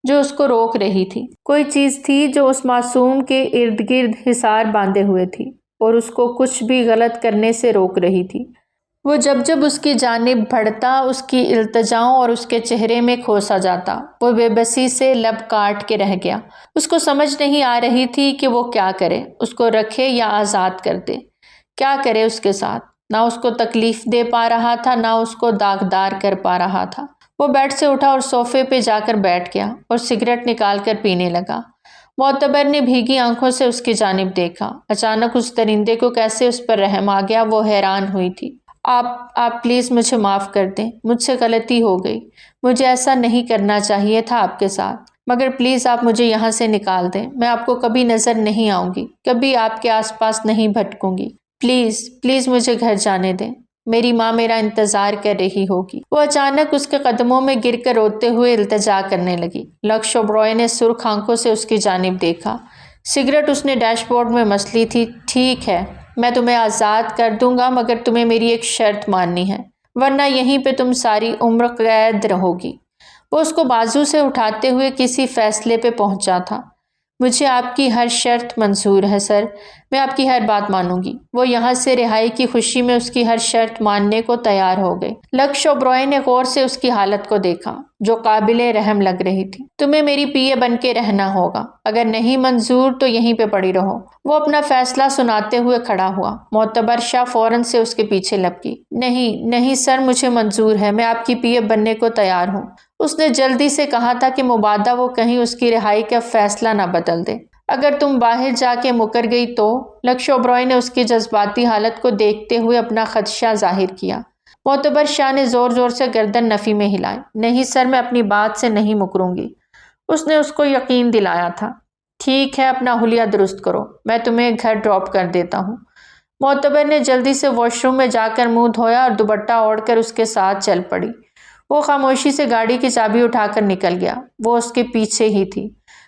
جو اس کو روک رہی تھی، کوئی چیز تھی جو اس معصوم کے ارد گرد حصار باندھے ہوئے تھی اور اس کو کچھ بھی غلط کرنے سے روک رہی تھی۔ وہ جب جب اس کی جانب بڑھتا، اس کی التجاؤں اور اس کے چہرے میں کھوسا جاتا، وہ بے بسی سے لب کاٹ کے رہ گیا۔ اس کو سمجھ نہیں آ رہی تھی کہ وہ کیا کرے، اس کو رکھے یا آزاد کر دے، کیا کرے اس کے ساتھ۔ نہ اس کو تکلیف دے پا رہا تھا، نہ اس کو داغدار کر پا رہا تھا۔ وہ بیڈ سے اٹھا اور صوفے پہ جا کر بیٹھ گیا اور سگریٹ نکال کر پینے لگا۔ معتبر نے بھیگی آنکھوں سے اس کی جانب دیکھا۔ اچانک اس درندے کو کیسے اس پر رحم آ گیا، وہ حیران ہوئی تھی۔ آپ پلیز مجھے معاف کر دیں، مجھ سے غلطی ہو گئی، مجھے ایسا نہیں کرنا چاہیے تھا آپ کے ساتھ، مگر پلیز آپ مجھے یہاں سے نکال دیں، میں آپ کو کبھی نظر نہیں آؤں گی، کبھی آپ کے آس پاس نہیں بھٹکوں گی، پلیز پلیز مجھے گھر جانے دیں، میری ماں میرا انتظار کر رہی ہوگی۔ وہ اچانک اس کے قدموں میں گر کر روتے ہوئے التجا کرنے لگی۔ لکش اوبرائے نے سرخ آنکھوں سے اس کی جانب دیکھا۔ سگریٹ اس نے ڈیش بورڈ میں مس لی تھی۔ ٹھیک ہے، میں تمہیں آزاد کر دوں گا، مگر تمہیں میری ایک شرط ماننی ہے، ورنہ یہیں پہ تم ساری عمر قید رہو گی۔ وہ اس کو بازو سے اٹھاتے ہوئے کسی فیصلے پہ پہنچا تھا۔ مجھے آپ کی ہر شرط منظور ہے سر، میں آپ کی ہر بات مانوں گی۔ وہ یہاں سے رہائی کی خوشی میں اس کی ہر شرط ماننے کو تیار ہو گئی۔ لکش اوبرائے نے غور سے اس کی حالت کو دیکھا جو قابل رحم لگ رہی تھی۔ تمہیں میری پی اے بن کے رہنا ہوگا، اگر نہیں منظور تو یہیں پہ پڑی رہو۔ وہ اپنا فیصلہ سناتے ہوئے کھڑا ہوا۔ معتبر شاہ فوراً سے اس کے پیچھے لپکی۔ نہیں سر، مجھے منظور ہے، میں آپ کی پی اے بننے کو تیار ہوں۔ اس نے جلدی سے کہا تھا کہ مبادا وہ کہیں اس کی رہائی کا فیصلہ نہ بدل دے۔ اگر تم باہر جا کے مکر گئی تو؟ لکش اوبرائے نے اس کی جذباتی حالت کو دیکھتے ہوئے اپنا خدشہ ظاہر کیا۔ معتبر شاہ نے زور زور سے گردن نفی میں ہلائی۔ نہیں سر، میں اپنی بات سے نہیں مکروں گی، اس نے اس کو یقین دلایا تھا۔ ٹھیک ہے، اپنا حلیہ درست کرو، میں تمہیں گھر ڈراپ کر دیتا ہوں۔ معتبر نے جلدی سے واش روم میں جا کر منہ دھویا اور دوپٹہ اوڑھ کر اس کے ساتھ چل پڑی۔ وہ خاموشی سے گاڑی کی چابی اٹھا کر نکل گیا۔ وہ اس کے پیچھے ہی تھی۔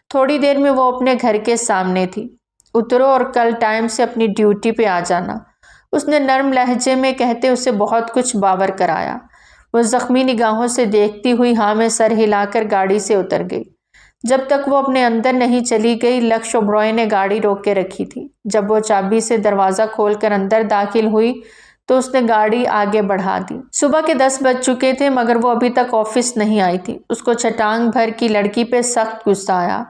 تھوڑی دیر میں وہ اپنے گھر کے سامنے تھی۔ اترو اور کل ٹائم سے اپنی ڈیوٹی پہ آ جانا، اس نے نرم لہجے میں کہتے اسے بہت کچھ باور کرایا۔ وہ زخمی نگاہوں سے دیکھتی ہوئی ہاں میں سر ہلا کر گاڑی سے اتر گئی۔ جب تک وہ اپنے اندر نہیں چلی گئی، لکش اوبرائے نے گاڑی روک کے رکھی تھی۔ جب وہ چابی سے دروازہ کھول کر اندر داخل ہوئی تو اس نے گاڑی آگے بڑھا دی۔ صبح کے 10 بج چکے تھے، مگر وہ ابھی تک آفس نہیں آئی تھی۔ اس کو چھٹانگ بھر کی لڑکی پہ سخت غصہ آیا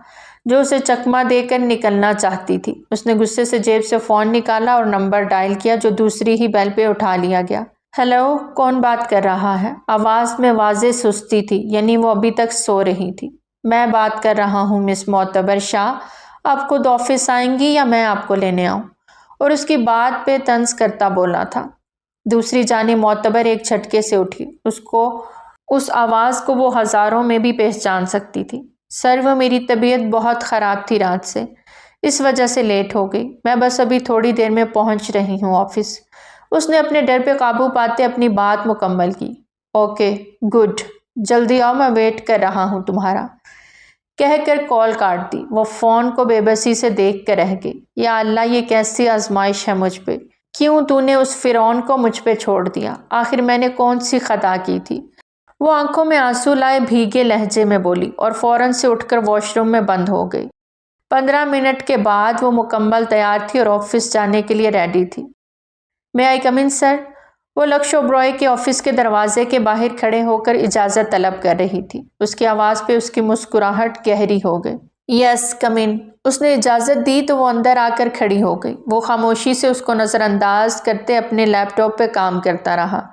جو اسے چکما دے کر نکلنا چاہتی تھی۔ اس نے غصے سے جیب سے فون نکالا اور نمبر ڈائل کیا جو دوسری ہی بیل پہ اٹھا لیا گیا۔ ہیلو، کون بات کر رہا ہے؟ آواز میں واضح سستی تھی، یعنی وہ ابھی تک سو رہی تھی۔ میں بات کر رہا ہوں مس معتبر شاہ، آپ خود آفس آئیں گی یا میں آپ کو لینے آؤں؟ اور اس کی بات پہ طنز کرتا بولا تھا۔ دوسری جانب معتبر ایک جھٹکے سے اٹھی۔ اس آواز کو وہ ہزاروں میں بھی پہچان سکتی تھی۔ سر، وہ میری طبیعت بہت خراب تھی رات سے، اس وجہ سے لیٹ ہو گئی۔ میں بس ابھی تھوڑی دیر میں پہنچ رہی ہوں آفس۔ اس نے اپنے ڈر پہ قابو پاتے اپنی بات مکمل کی۔ اوکے، گڈ، جلدی آؤ، میں ویٹ کر رہا ہوں تمہارا، کہہ کر کال کاٹ دی۔ وہ فون کو بے بسی سے دیکھ کر رہ گئی۔ یا اللہ، یہ کیسی آزمائش ہے مجھ پہ؟ کیوں تو نے اس فرعون کو مجھ پہ چھوڑ دیا؟ آخر میں نے کون سی خطا کی تھی؟ وہ آنکھوں میں آنسو لائے بھیگے لہجے میں بولی اور فوراً سے اٹھ کر واش روم میں بند ہو گئی۔ 15 منٹ کے بعد وہ مکمل تیار تھی اور آفس جانے کے لیے ریڈی تھی۔ میں آئی کم ان سر؟ وہ لکش اوبرائے کے آفس کے دروازے کے باہر کھڑے ہو کر اجازت طلب کر رہی تھی۔ اس کی آواز پہ اس کی مسکراہٹ گہری ہو گئی۔ یس، کم ان۔ اس نے اجازت دی تو وہ اندر آ کر کھڑی ہو گئی۔ وہ خاموشی سے اس کو نظر انداز کرتے اپنے لیپ ٹاپ پہ کام کرتا رہا۔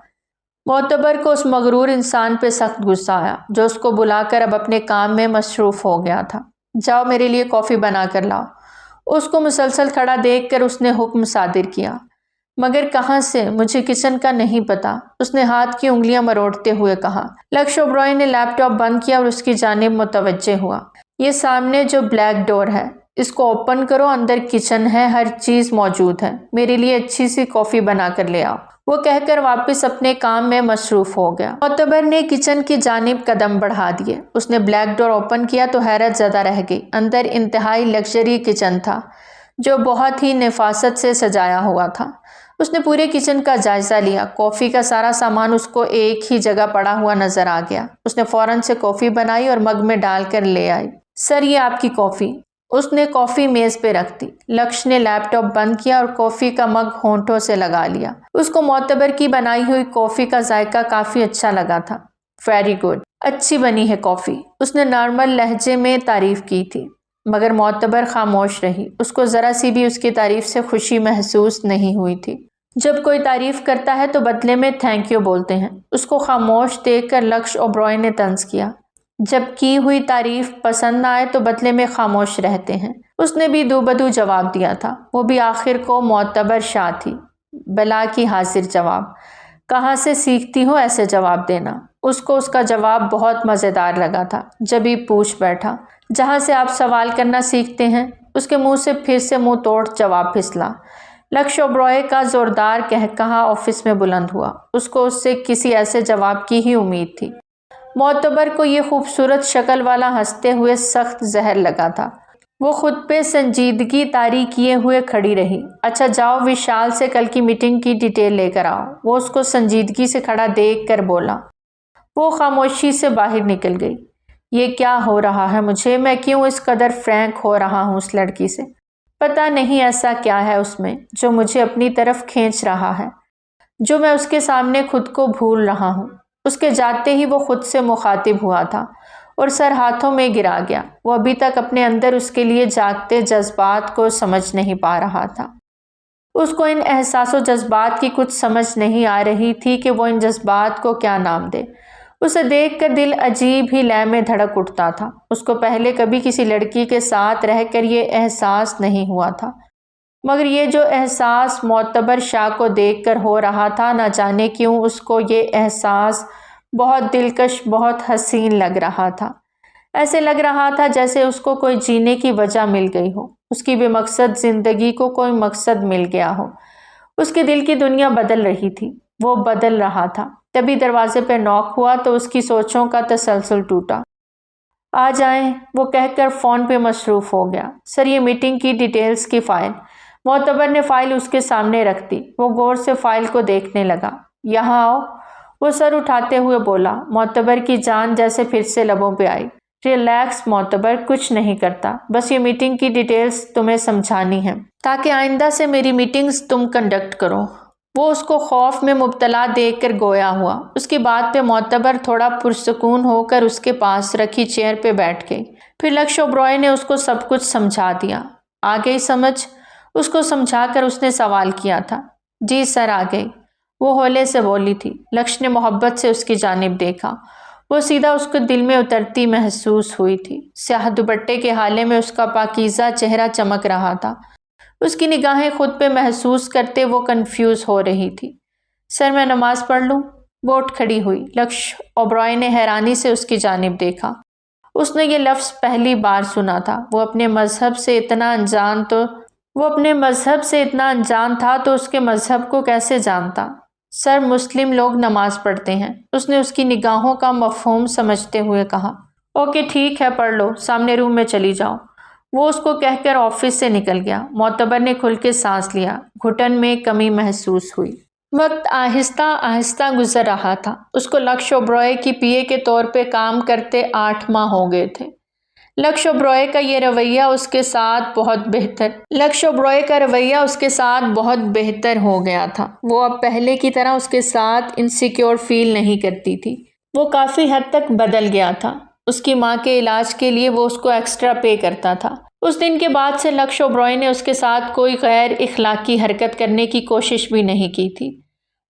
معتبر کو اس مغرور انسان پہ سخت غصہ آیا جو اس کو بلا کر اب اپنے کام میں مصروف ہو گیا تھا۔ جاؤ میرے لیے کافی بنا کر لاؤ۔ اس کو مسلسل کھڑا دیکھ کر اس نے حکم صادر کیا۔ مگر کہاں سے؟ مجھے کچن کا نہیں پتا، اس نے ہاتھ کی انگلیاں مروڑتے ہوئے کہا۔ لکش اوبرائے نے لیپ ٹاپ بند کیا اور اس کی جانب متوجہ ہوا۔ یہ سامنے جو بلیک ڈور ہے، اس کو اوپن کرو، اندر کچن ہے، ہر چیز موجود ہے، میرے لیے اچھی سی کافی بنا کر لے آؤ۔ وہ کہہ کر واپس اپنے کام میں مصروف ہو گیا۔ معتبر نے کچن کی جانب قدم بڑھا دیے۔ اس نے بلیک ڈور اوپن کیا تو حیرت زدہ رہ گئی۔ اندر انتہائی لگژری کچن تھا جو بہت ہی نفاست سے سجایا ہوا تھا۔ اس نے پورے کچن کا جائزہ لیا۔ کافی کا سارا سامان اس کو ایک ہی جگہ پڑا ہوا نظر آ گیا۔ اس نے فوراً سے کافی بنائی اور مگ میں ڈال کر لے آئی۔ سر، یہ آپ کی کافی۔ اس نے کافی میز پہ رکھ دی۔ لکش نے لیپ ٹاپ بند کیا اور کافی کا مگ ہونٹوں سے لگا لیا۔ اس کو معتبر کی بنائی ہوئی کافی کا ذائقہ کافی اچھا لگا تھا۔ ویری گڈ، اچھی بنی ہے کافی، اس نے نارمل لہجے میں تعریف کی تھی۔ مگر معتبر خاموش رہی۔ اس کو ذرا سی بھی اس کی تعریف سے خوشی محسوس نہیں ہوئی تھی۔ جب کوئی تعریف کرتا ہے تو بدلے میں تھینک یو بولتے ہیں۔ اس کو خاموش دیکھ کر لکش اوبرائے نے طنز کیا۔ جب کی ہوئی تعریف پسند نہ آئے تو بدلے میں خاموش رہتے ہیں۔ اس نے بھی دو بدو جواب دیا تھا۔ وہ بھی آخر کو معتبر شاہ تھی۔ بلا کی حاضر جواب۔ کہاں سے سیکھتی ہو ایسے جواب دینا؟ اس کو اس کا جواب بہت مزیدار لگا تھا۔ جبھی پوچھ بیٹھا، جہاں سے آپ سوال کرنا سیکھتے ہیں؟ اس کے منہ سے پھر سے منہ توڑ جواب پھسلا۔ لکش اوبرائے کا زوردار قہقہا آفس میں بلند ہوا۔ اس کو اس سے کسی ایسے جواب کی ہی امید تھی۔ معتبر کو یہ خوبصورت شکل والا ہنستے ہوئے سخت زہر لگا تھا۔ وہ خود پہ سنجیدگی طاری کیے ہوئے کھڑی رہی۔ اچھا جاؤ وشال سے کل کی میٹنگ کی ڈیٹیل لے کر آؤ، وہ اس کو سنجیدگی سے کھڑا دیکھ کر بولا۔ وہ خاموشی سے باہر نکل گئی۔ یہ کیا ہو رہا ہے مجھے؟ میں کیوں اس قدر فرینک ہو رہا ہوں اس لڑکی سے؟ پتہ نہیں ایسا کیا ہے اس میں جو مجھے اپنی طرف کھینچ رہا ہے، جو میں اس کے سامنے خود کو بھول رہا ہوں۔ اس کے جاتے ہی وہ خود سے مخاطب ہوا تھا اور سر ہاتھوں میں گرا گیا۔ وہ ابھی تک اپنے اندر اس کے لیے جاگتے جذبات کو سمجھ نہیں پا رہا تھا۔ اس کو ان احساس و جذبات کی کچھ سمجھ نہیں آ رہی تھی کہ وہ ان جذبات کو کیا نام دے۔ اسے دیکھ کر دل عجیب ہی لے میں دھڑک اٹھتا تھا۔ اس کو پہلے کبھی کسی لڑکی کے ساتھ رہ کر یہ احساس نہیں ہوا تھا، مگر یہ جو احساس معتبر شاہ کو دیکھ کر ہو رہا تھا، نہ جانے کیوں اس کو یہ احساس بہت دلکش، بہت حسین لگ رہا تھا۔ ایسے لگ رہا تھا جیسے اس کو کوئی جینے کی وجہ مل گئی ہو، اس کی بے مقصد زندگی کو کوئی مقصد مل گیا ہو۔ اس کے دل کی دنیا بدل رہی تھی، وہ بدل رہا تھا۔ تبھی دروازے پہ نوک ہوا تو اس کی سوچوں کا تسلسل ٹوٹا۔ آ جائیں، وہ کہہ کر فون پہ مصروف ہو گیا۔ سر، یہ میٹنگ کی ڈیٹیلز کی فائل۔ معتبر نے فائل اس کے سامنے رکھ دی۔ وہ غور سے فائل کو دیکھنے لگا۔ یہاں آؤ، وہ سر اٹھاتے ہوئے بولا۔ معتبر کی جان جیسے پھر سے لبوں پہ آئی۔ ریلیکس معتبر، کچھ نہیں کرتا، بس یہ میٹنگ کی ڈیٹیلز تمہیں سمجھانی ہیں تاکہ آئندہ سے میری میٹنگز تم کنڈکٹ کرو۔ وہ اس کو خوف میں مبتلا دیکھ کر گویا ہوا۔ اس کی بات پہ معتبر تھوڑا پرسکون ہو کر اس کے پاس رکھی چیئر پہ بیٹھ گئی۔ پھر لکش اوبرائے نے اس کو سب کچھ سمجھا دیا۔ آ گئی سمجھ؟ اس کو سمجھا کر اس نے سوال کیا تھا۔ جی سر، آ گئی، وہ ہولے سے بولی تھی۔ لکش نے محبت سے اس کی جانب دیکھا۔ وہ سیدھا اس کو دل میں اترتی محسوس ہوئی تھی۔ سیاہ دوپٹے کے حالے میں اس کا پاکیزہ چہرہ چمک رہا تھا۔ اس کی نگاہیں خود پہ محسوس کرتے وہ کنفیوز ہو رہی تھی۔ سر میں نماز پڑھ لوں؟ وہ اٹھ کھڑی ہوئی۔ لکش اوبرائے نے حیرانی سے اس کی جانب دیکھا۔ اس نے یہ لفظ پہلی بار سنا تھا۔ وہ اپنے مذہب سے اتنا انجان تھا تو اس کے مذہب کو کیسے جانتا؟ سر، مسلم لوگ نماز پڑھتے ہیں، اس نے اس کی نگاہوں کا مفہوم سمجھتے ہوئے کہا۔ اوکے ٹھیک ہے، پڑھ لو، سامنے روم میں چلی جاؤ۔ وہ اس کو کہہ کر آفس سے نکل گیا۔ معتبر نے کھل کے سانس لیا۔ گھٹن میں کمی محسوس ہوئی۔ وقت آہستہ آہستہ گزر رہا تھا۔ اس کو لکش اوبرائے کی پی اے کے طور پہ کام کرتے 8 ماہ ہو گئے تھے۔ لکش اوبرائے کا رویہ اس کے ساتھ بہت بہتر ہو گیا تھا۔ وہ اب پہلے کی طرح اس کے ساتھ انسیکیور فیل نہیں کرتی تھی۔ وہ کافی حد تک بدل گیا تھا۔ اس کی ماں کے علاج کے لیے وہ اس کو ایکسٹرا پے کرتا تھا۔ اس دن کے بعد سے لکش اوبرائے نے اس کے ساتھ کوئی غیر اخلاقی حرکت کرنے کی کوشش بھی نہیں کی تھی۔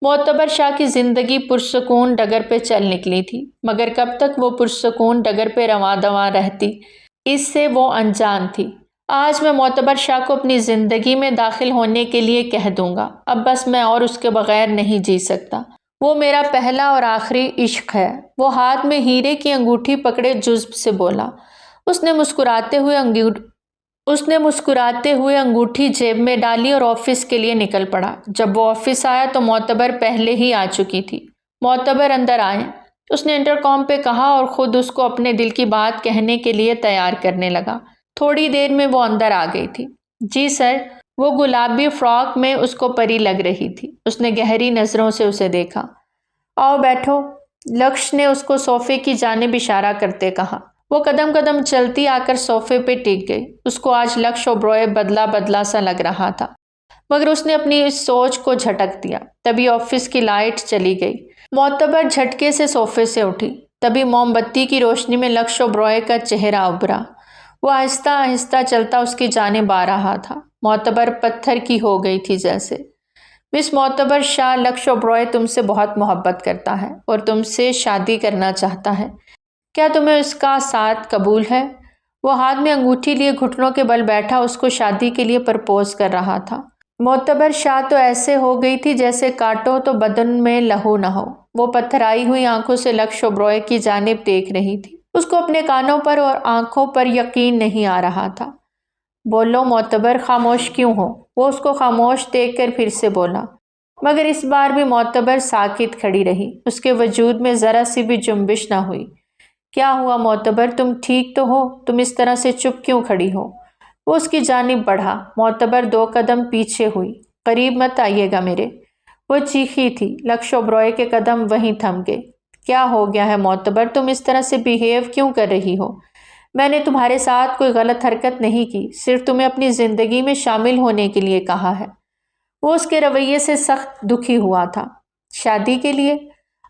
معتبر شاہ کی زندگی پرسکون ڈگر پہ چل نکلی تھی، مگر کب تک وہ پرسکون ڈگر پہ رواں دواں رہتی، اس سے وہ انجان تھی۔ آج میں معتبر شاہ کو اپنی زندگی میں داخل ہونے کے لیے کہہ دوں گا۔ اب بس میں اور اس کے بغیر نہیں جی سکتا۔ وہ میرا پہلا اور آخری عشق ہے۔ وہ ہاتھ میں ہیرے کی انگوٹھی پکڑے جذب سے بولا۔ اس نے مسکراتے ہوئے انگوٹھی جیب میں ڈالی اور آفس کے لیے نکل پڑا۔ جب وہ آفس آیا تو معتبر پہلے ہی آ چکی تھی۔ معتبر اندر آئے، اس نے انٹرکام پہ کہا اور خود اس کو اپنے دل کی بات کہنے کے لیے تیار کرنے لگا۔ تھوڑی دیر میں وہ اندر آ گئی تھی۔ جی سر۔ وہ گلابی فراک میں اس کو پری لگ رہی تھی۔ اس نے گہری نظروں سے اسے دیکھا۔ آؤ بیٹھو، لکش نے اس کو صوفے کی جانب اشارہ کرتے کہا۔ وہ قدم قدم چلتی آ کر صوفے پہ ٹک گئی۔ اس کو آج لکش اوبرائے بدلا بدلا سا لگ رہا تھا، مگر اس نے اپنی اس سوچ کو جھٹک دیا۔ تبھی آفس کی لائٹ چلی گئی۔ معتبر جھٹکے سے صوفے سے اٹھی۔ تبھی موم بتی کی روشنی میں لکش اوبرائے کا چہرہ ابھرا۔ وہ آہستہ آہستہ چلتا اس کی جانب آ رہا تھا۔ معتبر پتھر کی ہو گئی تھی جیسے۔ مس معتبر شاہ، لکش اوبرائے تم سے بہت محبت کرتا ہے اور تم سے شادی کرنا چاہتا ہے۔ کیا تمہیں اس کا ساتھ قبول ہے؟ وہ ہاتھ میں انگوٹھی لیے گھٹنوں کے بل بیٹھا اس کو شادی کے لیے پرپوز کر رہا تھا۔ معتبر شاہ تو ایسے ہو گئی تھی جیسے کاٹو تو بدن میں لہو نہ ہو۔ وہ پتھرائی ہوئی آنکھوں سے لکش اوبرائے کی جانب دیکھ رہی تھی۔ اس کو اپنے کانوں پر اور آنکھوں پر یقین نہیں آ رہا تھا۔ بولو معتبر، خاموش کیوں ہو؟ وہ اس کو خاموش دیکھ کر پھر سے بولا، مگر اس بار بھی معتبر ساکت کھڑی رہی۔ اس کے وجود میں ذرا سی بھی جنبش نہ ہوئی۔ کیا ہوا معتبر، تم ٹھیک تو ہو؟ تم اس طرح سے چپ کیوں کھڑی ہو؟ وہ اس کی جانب بڑھا۔ معتبر 2 قدم پیچھے ہوئی۔ قریب مت آئیے گا میرے، وہ چیخی تھی۔ لکش اوبرائے کے قدم وہیں تھم گئے۔ کیا ہو گیا ہے معتبر، تم اس طرح سے بیہیو کیوں کر رہی ہو؟ میں نے تمہارے ساتھ کوئی غلط حرکت نہیں کی، صرف تمہیں اپنی زندگی میں شامل ہونے کے لیے کہا ہے۔ وہ اس کے رویے سے سخت دکھی ہوا تھا۔ شادی کے لیے؟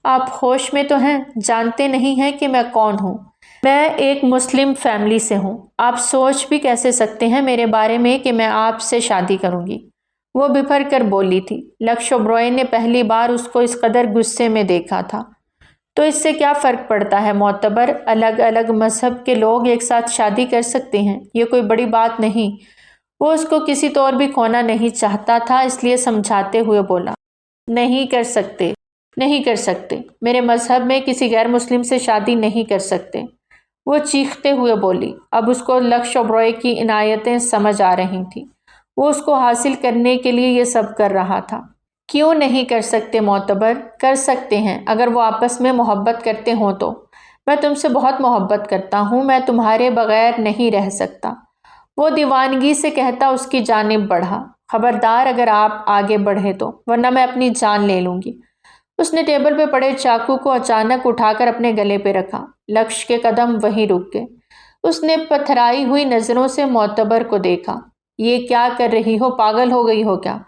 آپ ہوش میں تو ہیں؟ جانتے نہیں ہیں کہ میں کون ہوں؟ میں ایک مسلم فیملی سے ہوں۔ آپ سوچ بھی کیسے سکتے ہیں میرے بارے میں کہ میں آپ سے شادی کروں گی؟ وہ بپھر کر بولی تھی۔ لکش اوبرائے نے پہلی بار اس کو اس قدر غصے میں دیکھا تھا۔ تو اس سے کیا فرق پڑتا ہے معتبر؟ الگ الگ مذہب کے لوگ ایک ساتھ شادی کر سکتے ہیں، یہ کوئی بڑی بات نہیں۔ وہ اس کو کسی طور بھی کھونا نہیں چاہتا تھا، اس لیے سمجھاتے ہوئے بولا، نہیں کر سکتے، نہیں کر سکتے، میرے مذہب میں کسی غیر مسلم سے شادی نہیں کر سکتے، وہ چیختے ہوئے بولی۔ اب اس کو لکش اوبرائے کی عنایتیں سمجھ آ رہی تھیں۔ وہ اس کو حاصل کرنے کے لیے یہ سب کر رہا تھا۔ کیوں نہیں کر سکتے معتبر؟ کر سکتے ہیں اگر وہ آپس میں محبت کرتے ہوں تو۔ میں تم سے بہت محبت کرتا ہوں، میں تمہارے بغیر نہیں رہ سکتا، وہ دیوانگی سے کہتا اس کی جانب بڑھا۔ خبردار اگر آپ آگے بڑھے تو، ورنہ میں اپنی جان لے لوں گی۔ اس نے ٹیبل پہ پڑے چاقو کو اچانک اٹھا کر اپنے گلے پہ رکھا۔ لکش کے قدم وہیں رک گئے۔ اس نے پتھرائی ہوئی نظروں سے معتبر کو دیکھا۔ یہ کیا کر رہی ہو؟ پاگل ہو گئی ہو کیا؟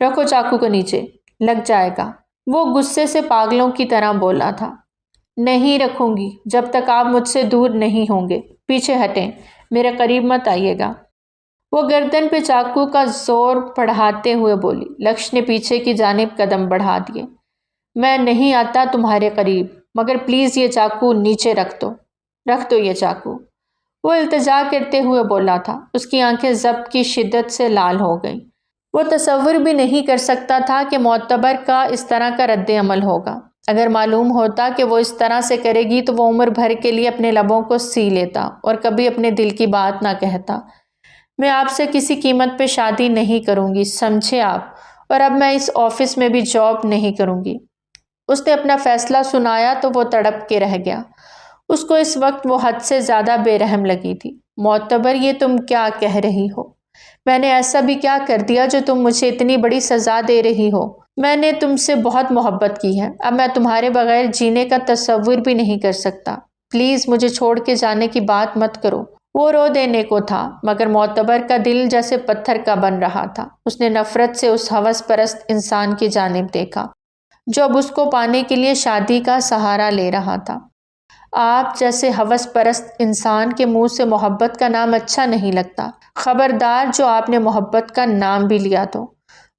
رکھو چاقو کو نیچے، لگ جائے گا۔ وہ غصے سے پاگلوں کی طرح بولا تھا۔ نہیں رکھوں گی جب تک آپ مجھ سے دور نہیں ہوں گے۔ پیچھے ہٹیں، میرے قریب مت آئیے گا۔ وہ گردن پہ چاقو کا زور بڑھاتے ہوئے بولی۔ لکش نے پیچھے کی جانب قدم بڑھا دیے۔ میں نہیں آتا تمہارے قریب، مگر پلیز یہ چاقو نیچے رکھ دو یہ چاقو، وہ التجا کرتے ہوئے بولا تھا۔ اس کی آنکھیں ضبط کی شدت سے لال ہو گئیں۔ وہ تصور بھی نہیں کر سکتا تھا کہ معتبر کا اس طرح کا رد عمل ہوگا۔ اگر معلوم ہوتا کہ وہ اس طرح سے کرے گی تو وہ عمر بھر کے لیے اپنے لبوں کو سی لیتا اور کبھی اپنے دل کی بات نہ کہتا۔ میں آپ سے کسی قیمت پہ شادی نہیں کروں گی، سمجھے آپ، اور اب میں اس آفس میں بھی جاب نہیں کروں گی۔ اس نے اپنا فیصلہ سنایا تو وہ تڑپ کے رہ گیا۔ اس کو اس وقت وہ حد سے زیادہ بے رحم لگی تھی۔ معتبر، یہ تم کیا کہہ رہی ہو؟ میں نے ایسا بھی کیا کر دیا جو تم مجھے اتنی بڑی سزا دے رہی ہو؟ میں نے تم سے بہت محبت کی ہے، اب میں تمہارے بغیر جینے کا تصور بھی نہیں کر سکتا۔ پلیز مجھے چھوڑ کے جانے کی بات مت کرو۔ وہ رو دینے کو تھا، مگر معتبر کا دل جیسے پتھر کا بن رہا تھا۔ اس نے نفرت سے اس ہوس پرست انسان کی جانب دیکھا جو اب اس کو پانے کے لیے شادی کا سہارا لے رہا تھا۔ آپ جیسے ہوس پرست انسان کے منہ سے محبت کا نام اچھا نہیں لگتا۔ خبردار جو آپ نے محبت کا نام بھی لیا تو،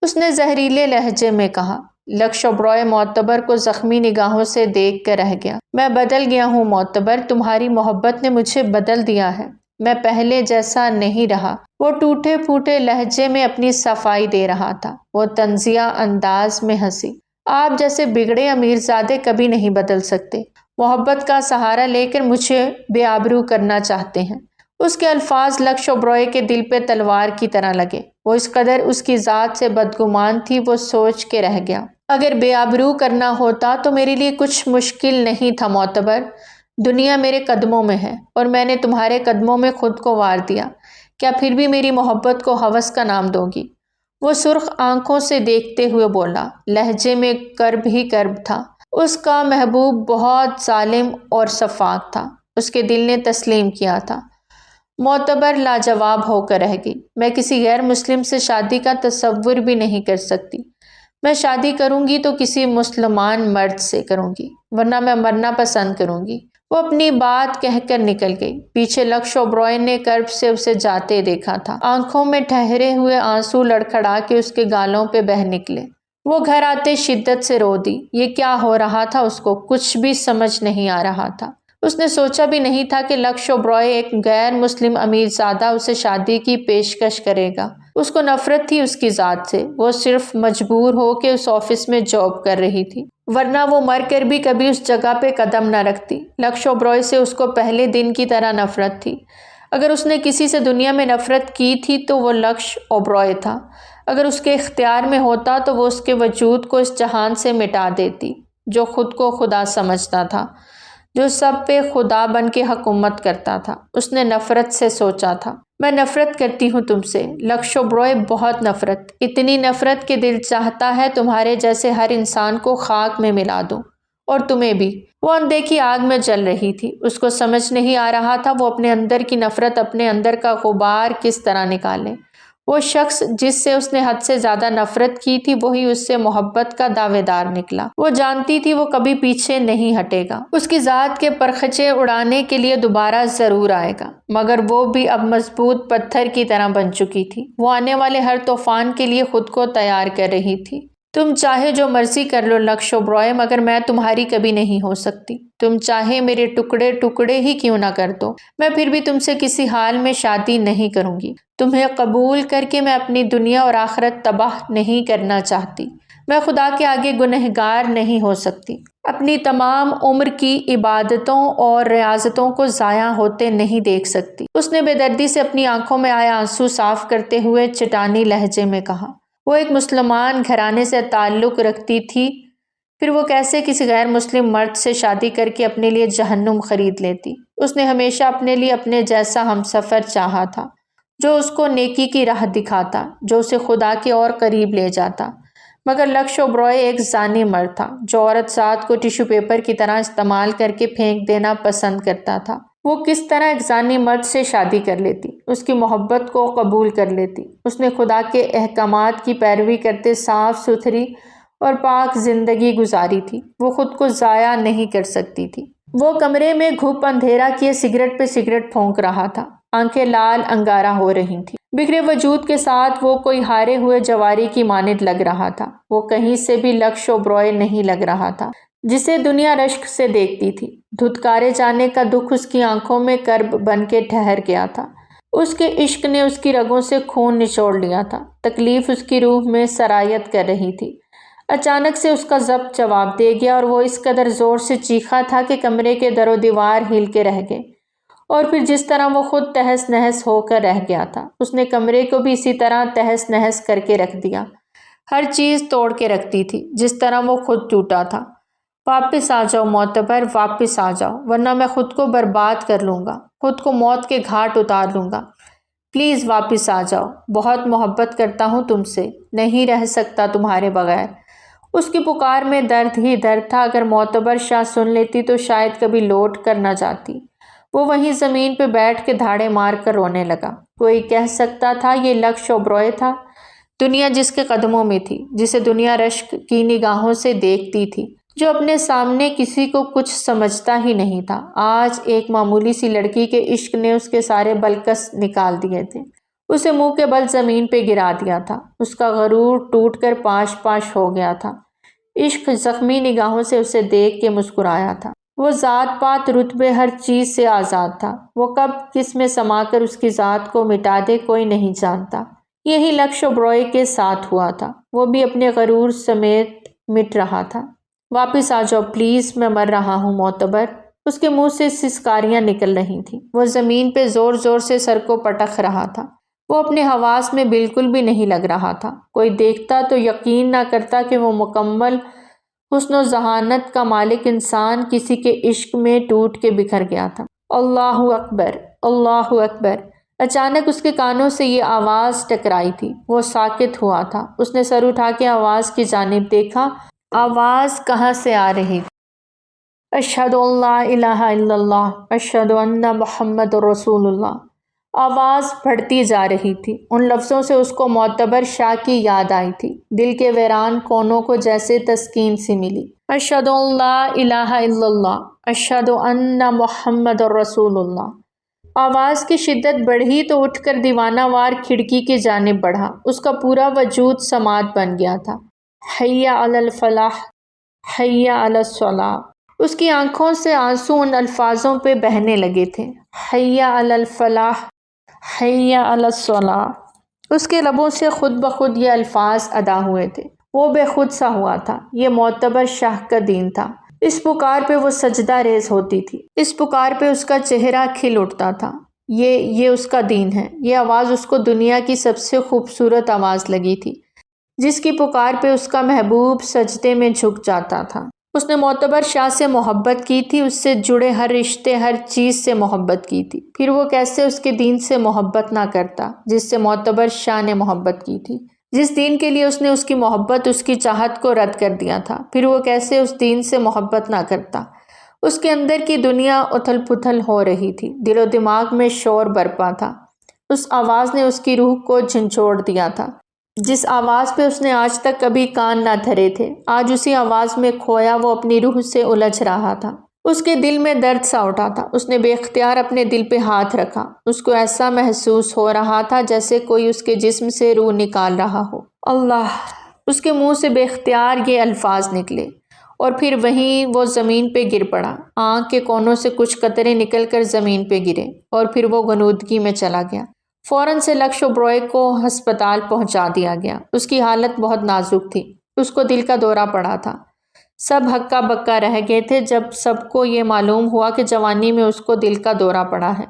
اس نے زہریلے لہجے میں کہا۔ لکش اوبرائے معتبر کو زخمی نگاہوں سے دیکھ کر رہ گیا۔ میں بدل گیا ہوں معتبر، تمہاری محبت نے مجھے بدل دیا ہے، میں پہلے جیسا نہیں رہا۔ وہ ٹوٹے پھوٹے لہجے میں اپنی صفائی دے رہا تھا۔ وہ طنزیہ انداز میں ہنسی۔ آپ جیسے بگڑے امیرزادے کبھی نہیں بدل سکتے، محبت کا سہارا لے کر مجھے بے آبرو کرنا چاہتے ہیں۔ اس کے الفاظ لکش اوبرائے کے دل پہ تلوار کی طرح لگے۔ وہ اس قدر اس کی ذات سے بدگمان تھی، وہ سوچ کے رہ گیا۔ اگر بے آبرو کرنا ہوتا تو میرے لیے کچھ مشکل نہیں تھا معتبر۔ دنیا میرے قدموں میں ہے اور میں نے تمہارے قدموں میں خود کو وار دیا، کیا پھر بھی میری محبت کو ہوس کا نام دو گی؟ وہ سرخ آنکھوں سے دیکھتے ہوئے بولا، لہجے میں کرب ہی کرب تھا۔ اس کا محبوب بہت ظالم اور شفاق تھا، اس کے دل نے تسلیم کیا تھا۔ معتبر لاجواب ہو کر رہ گئی۔ میں کسی غیر مسلم سے شادی کا تصور بھی نہیں کر سکتی۔ میں شادی کروں گی تو کسی مسلمان مرد سے کروں گی، ورنہ میں مرنا پسند کروں گی۔ وہ اپنی بات کہہ کر نکل گئی۔ پیچھے لکش اوبرائے نے کرب سے اسے جاتے دیکھا تھا۔ آنکھوں میں ٹھہرے ہوئے آنسو لڑکھڑا کے اس کے گالوں پہ بہہ نکلے۔ وہ گھر آتے شدت سے رو دی۔ یہ کیا ہو رہا تھا اس کو کچھ بھی سمجھ نہیں آ رہا تھا۔ اس نے سوچا بھی نہیں تھا کہ لکش اوبرائے ایک غیر مسلم امیرزادہ اسے شادی کی پیشکش کرے گا۔ اس کو نفرت تھی اس کی ذات سے، وہ صرف مجبور ہو کے اس آفس میں جاب کر رہی تھی، ورنہ وہ مر کر بھی کبھی اس جگہ پہ قدم نہ رکھتی۔ لکش اوبرائے سے اس کو پہلے دن کی طرح نفرت تھی۔ اگر اس نے کسی سے دنیا میں نفرت کی تھی تو وہ لکش اوبرائے تھا۔ اگر اس کے اختیار میں ہوتا تو وہ اس کے وجود کو اس جہان سے مٹا دیتی، جو خود کو خدا سمجھتا تھا، جو سب پہ خدا بن کے حکومت کرتا تھا۔ اس نے نفرت سے سوچا تھا، میں نفرت کرتی ہوں تم سے لکش اوبرائے، بہت نفرت، اتنی نفرت کہ دل چاہتا ہے تمہارے جیسے ہر انسان کو خاک میں ملا دوں، اور تمہیں بھی۔ وہ اندیکھی آگ میں جل رہی تھی، اس کو سمجھ نہیں آ رہا تھا وہ اپنے اندر کی نفرت، اپنے اندر کا غبار کس طرح نکالے۔ وہ شخص جس سے اس نے حد سے زیادہ نفرت کی تھی وہی اس سے محبت کا دعوے دار نکلا۔ وہ جانتی تھی وہ کبھی پیچھے نہیں ہٹے گا، اس کی ذات کے پرخچے اڑانے کے لیے دوبارہ ضرور آئے گا، مگر وہ بھی اب مضبوط پتھر کی طرح بن چکی تھی۔ وہ آنے والے ہر طوفان کے لیے خود کو تیار کر رہی تھی۔ تم چاہے جو مرضی کر لو لکش اوبرائے، مگر میں تمہاری کبھی نہیں ہو سکتی۔ تم چاہے میرے ٹکڑے ٹکڑے ہی کیوں نہ کر دو، میں پھر بھی تم سے کسی حال میں شادی نہیں کروں گی۔ تمہیں قبول کر کے میں اپنی دنیا اور آخرت تباہ نہیں کرنا چاہتی۔ میں خدا کے آگے گنہگار نہیں ہو سکتی، اپنی تمام عمر کی عبادتوں اور ریاضتوں کو ضائع ہوتے نہیں دیکھ سکتی۔ اس نے بے دردی سے اپنی آنکھوں میں آئے آنسو صاف کرتے ہوئے چٹانی لہجے میں کہا۔ وہ ایک مسلمان گھرانے سے تعلق رکھتی تھی، پھر وہ کیسے کسی غیر مسلم مرد سے شادی کر کے اپنے لیے جہنم خرید لیتی؟ اس نے ہمیشہ اپنے لیے اپنے جیسا ہمسفر چاہا تھا، جو اس کو نیکی کی راہ دکھاتا، جو اسے خدا کے اور قریب لے جاتا، مگر لکش اوبرائے ایک زانی مرد تھا جو عورت ذات کو ٹیشو پیپر کی طرح استعمال کر کے پھینک دینا پسند کرتا تھا۔ وہ کس طرح ایک زانی مرد سے شادی کر لیتی، اس کی محبت کو قبول کر لیتی؟ اس نے خدا کے احکامات کی پیروی کرتے صاف ستھری اور پاک زندگی گزاری تھی، وہ خود کو ضائع نہیں کر سکتی تھی۔ وہ کمرے میں گھپ اندھیرا کیے سگریٹ پہ سگریٹ پھونک رہا تھا، آنکھیں لال انگارہ ہو رہی تھیں۔ بکھرے وجود کے ساتھ وہ کوئی ہارے ہوئے جواری کی مانند لگ رہا تھا، وہ کہیں سے بھی لکش اوبرائے نہیں لگ رہا تھا۔ جسے دنیا رشک سے دیکھتی تھی۔ دھتکارے جانے کا دکھ اس کی آنکھوں میں کرب بن کے ٹھہر گیا تھا۔ اس کے عشق نے اس کی رگوں سے خون نچوڑ لیا تھا۔ تکلیف اس کی روح میں سرایت کر رہی تھی۔ اچانک سے اس کا ضبط جواب دے گیا اور وہ اس قدر زور سے چیخا تھا کہ کمرے کے در و دیوار ہل کے رہ گئے، اور پھر جس طرح وہ خود تہس نہس ہو کر رہ گیا تھا، اس نے کمرے کو بھی اسی طرح تہس نہس کر کے رکھ دیا، ہر چیز توڑ کے رکھتی تھی جس طرح وہ خود ٹوٹا تھا۔ واپس آ جاؤ معتبر، واپس آ جاؤ، ورنہ میں خود کو برباد کر لوں گا، خود کو موت کے گھاٹ اتار لوں گا۔ پلیز واپس آ جاؤ، بہت محبت کرتا ہوں تم سے، نہیں رہ سکتا تمہارے بغیر۔ اس کی پکار میں درد ہی درد تھا۔ اگر معتبر شاہ سن لیتی تو شاید کبھی لوٹ کر نہ جاتی۔ وہ وہیں زمین پہ بیٹھ کے دھاڑے مار کر رونے لگا۔ کوئی کہہ سکتا تھا یہ لکش اوبرائے تھا، دنیا جس کے قدموں میں تھی، جسے دنیا رشک کی نگاہوں سے دیکھتی تھی، جو اپنے سامنے کسی کو کچھ سمجھتا ہی نہیں تھا۔ آج ایک معمولی سی لڑکی کے عشق نے اس کے سارے بلکس نکال دیے تھے، اسے منہ کے بل زمین پہ گرا دیا تھا۔ اس کا غرور ٹوٹ کر پاش پاش ہو گیا تھا۔ عشق زخمی نگاہوں سے اسے دیکھ کے مسکرایا تھا۔ وہ ذات پات رتبے ہر چیز سے آزاد تھا۔ وہ کب کس میں سما کر اس کی ذات کو مٹا دے کوئی نہیں جانتا۔ یہی لکش اوبرائے کے ساتھ ہوا تھا، وہ بھی اپنے غرور سمیت مٹ رہا تھا۔ واپس آ جاؤ پلیز، میں مر رہا ہوں معتبر۔ اس کے منہ سے سسکاریاں نکل رہی تھیں۔ وہ زمین پہ زور زور سے سر کو پٹک رہا تھا۔ وہ اپنے حواس میں بالکل بھی نہیں لگ رہا تھا۔ کوئی دیکھتا تو یقین نہ کرتا کہ وہ مکمل حسن و ذہانت کا مالک انسان کسی کے عشق میں ٹوٹ کے بکھر گیا تھا۔ اللہ اکبر، اللہ اکبر۔ اچانک اس کے کانوں سے یہ آواز ٹکرائی تھی۔ وہ ساکت ہوا تھا۔ اس نے سر اٹھا کے آواز کی جانب دیکھا۔ آواز کہاں سے آ رہی تھی؟ اشہد ان لا الہ الا اللہ، اشہد ان محمد رسول اللہ۔ آواز بڑھتی جا رہی تھی۔ ان لفظوں سے اس کو معتبر شاہ کی یاد آئی تھی۔ دل کے ویران کونوں کو جیسے تسکین سی ملی۔ اشہد ان لا الہ الا اللہ، اشہد ان محمد رسول اللہ۔ آواز کی شدت بڑھی تو اٹھ کر دیوانہ وار کھڑکی کی جانب بڑھا۔ اس کا پورا وجود سماعت بن گیا تھا۔ حی علی الفلاح، حی علی الصلاح۔ اس کی آنکھوں سے آنسو ان الفاظوں پہ بہنے لگے تھے۔ حی علی الفلاح، حی علی الصلاح۔ اس کے لبوں سے خود بخود یہ الفاظ ادا ہوئے تھے۔ وہ بے خود سا ہوا تھا۔ یہ معتبر شاہ کا دین تھا۔ اس پکار پہ وہ سجدہ ریز ہوتی تھی۔ اس پکار پہ اس کا چہرہ کھل اٹھتا تھا۔ یہ اس کا دین ہے۔ یہ آواز اس کو دنیا کی سب سے خوبصورت آواز لگی تھی، جس کی پکار پہ اس کا محبوب سجدے میں جھک جاتا تھا۔ اس نے معتبر شاہ سے محبت کی تھی، اس سے جڑے ہر رشتے، ہر چیز سے محبت کی تھی۔ پھر وہ کیسے اس کے دین سے محبت نہ کرتا جس سے معتبر شاہ نے محبت کی تھی، جس دین کے لیے اس نے اس کی محبت، اس کی چاہت کو رد کر دیا تھا۔ پھر وہ کیسے اس دین سے محبت نہ کرتا۔ اس کے اندر کی دنیا اتھل پتھل ہو رہی تھی، دل و دماغ میں شور برپا تھا۔ اس آواز نے اس کی روح کو جھنجھوڑ دیا تھا۔ جس آواز پہ اس نے آج تک کبھی کان نہ دھرے تھے، آج اسی آواز میں کھویا وہ اپنی روح سے الجھ رہا تھا۔ اس کے دل میں درد سا اٹھا تھا۔ اس نے بے اختیار اپنے دل پہ ہاتھ رکھا۔ اس کو ایسا محسوس ہو رہا تھا جیسے کوئی اس کے جسم سے روح نکال رہا ہو۔ اللہ! اس کے منہ سے بے اختیار یہ الفاظ نکلے، اور پھر وہیں وہ زمین پہ گر پڑا۔ آنکھ کے کونوں سے کچھ قطرے نکل کر زمین پہ گرے، اور پھر وہ غنودگی میں چلا گیا۔ فوراً سے لکش اوبرائے کو ہسپتال پہنچا دیا گیا۔ اس کی حالت بہت نازک تھی۔ اس کو دل کا دورہ پڑا تھا۔ سب ہکا بکا رہ گئے تھے جب سب کو یہ معلوم ہوا کہ جوانی میں اس کو دل کا دورہ پڑا ہے۔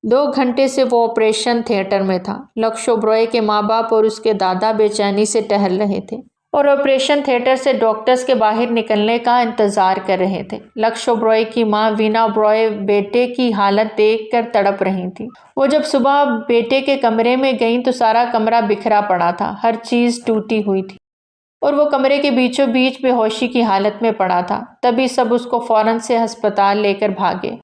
2 گھنٹے سے وہ آپریشن تھیٹر میں تھا۔ لکش اوبرائے کے ماں باپ اور اس کے دادا بے چینی سے ٹہل رہے تھے، اور آپریشن تھیٹر سے ڈاکٹرز کے باہر نکلنے کا انتظار کر رہے تھے۔ لکش اوبرائے کی ماں وینا اوبرائے بیٹے کی حالت دیکھ کر تڑپ رہی تھی۔ وہ جب صبح بیٹے کے کمرے میں گئیں تو سارا کمرہ بکھرا پڑا تھا، ہر چیز ٹوٹی ہوئی تھی، اور وہ کمرے کے بیچوں بیچ بے ہوشی کی حالت میں پڑا تھا۔ تبھی سب اس کو فوراً سے ہسپتال لے کر بھاگے۔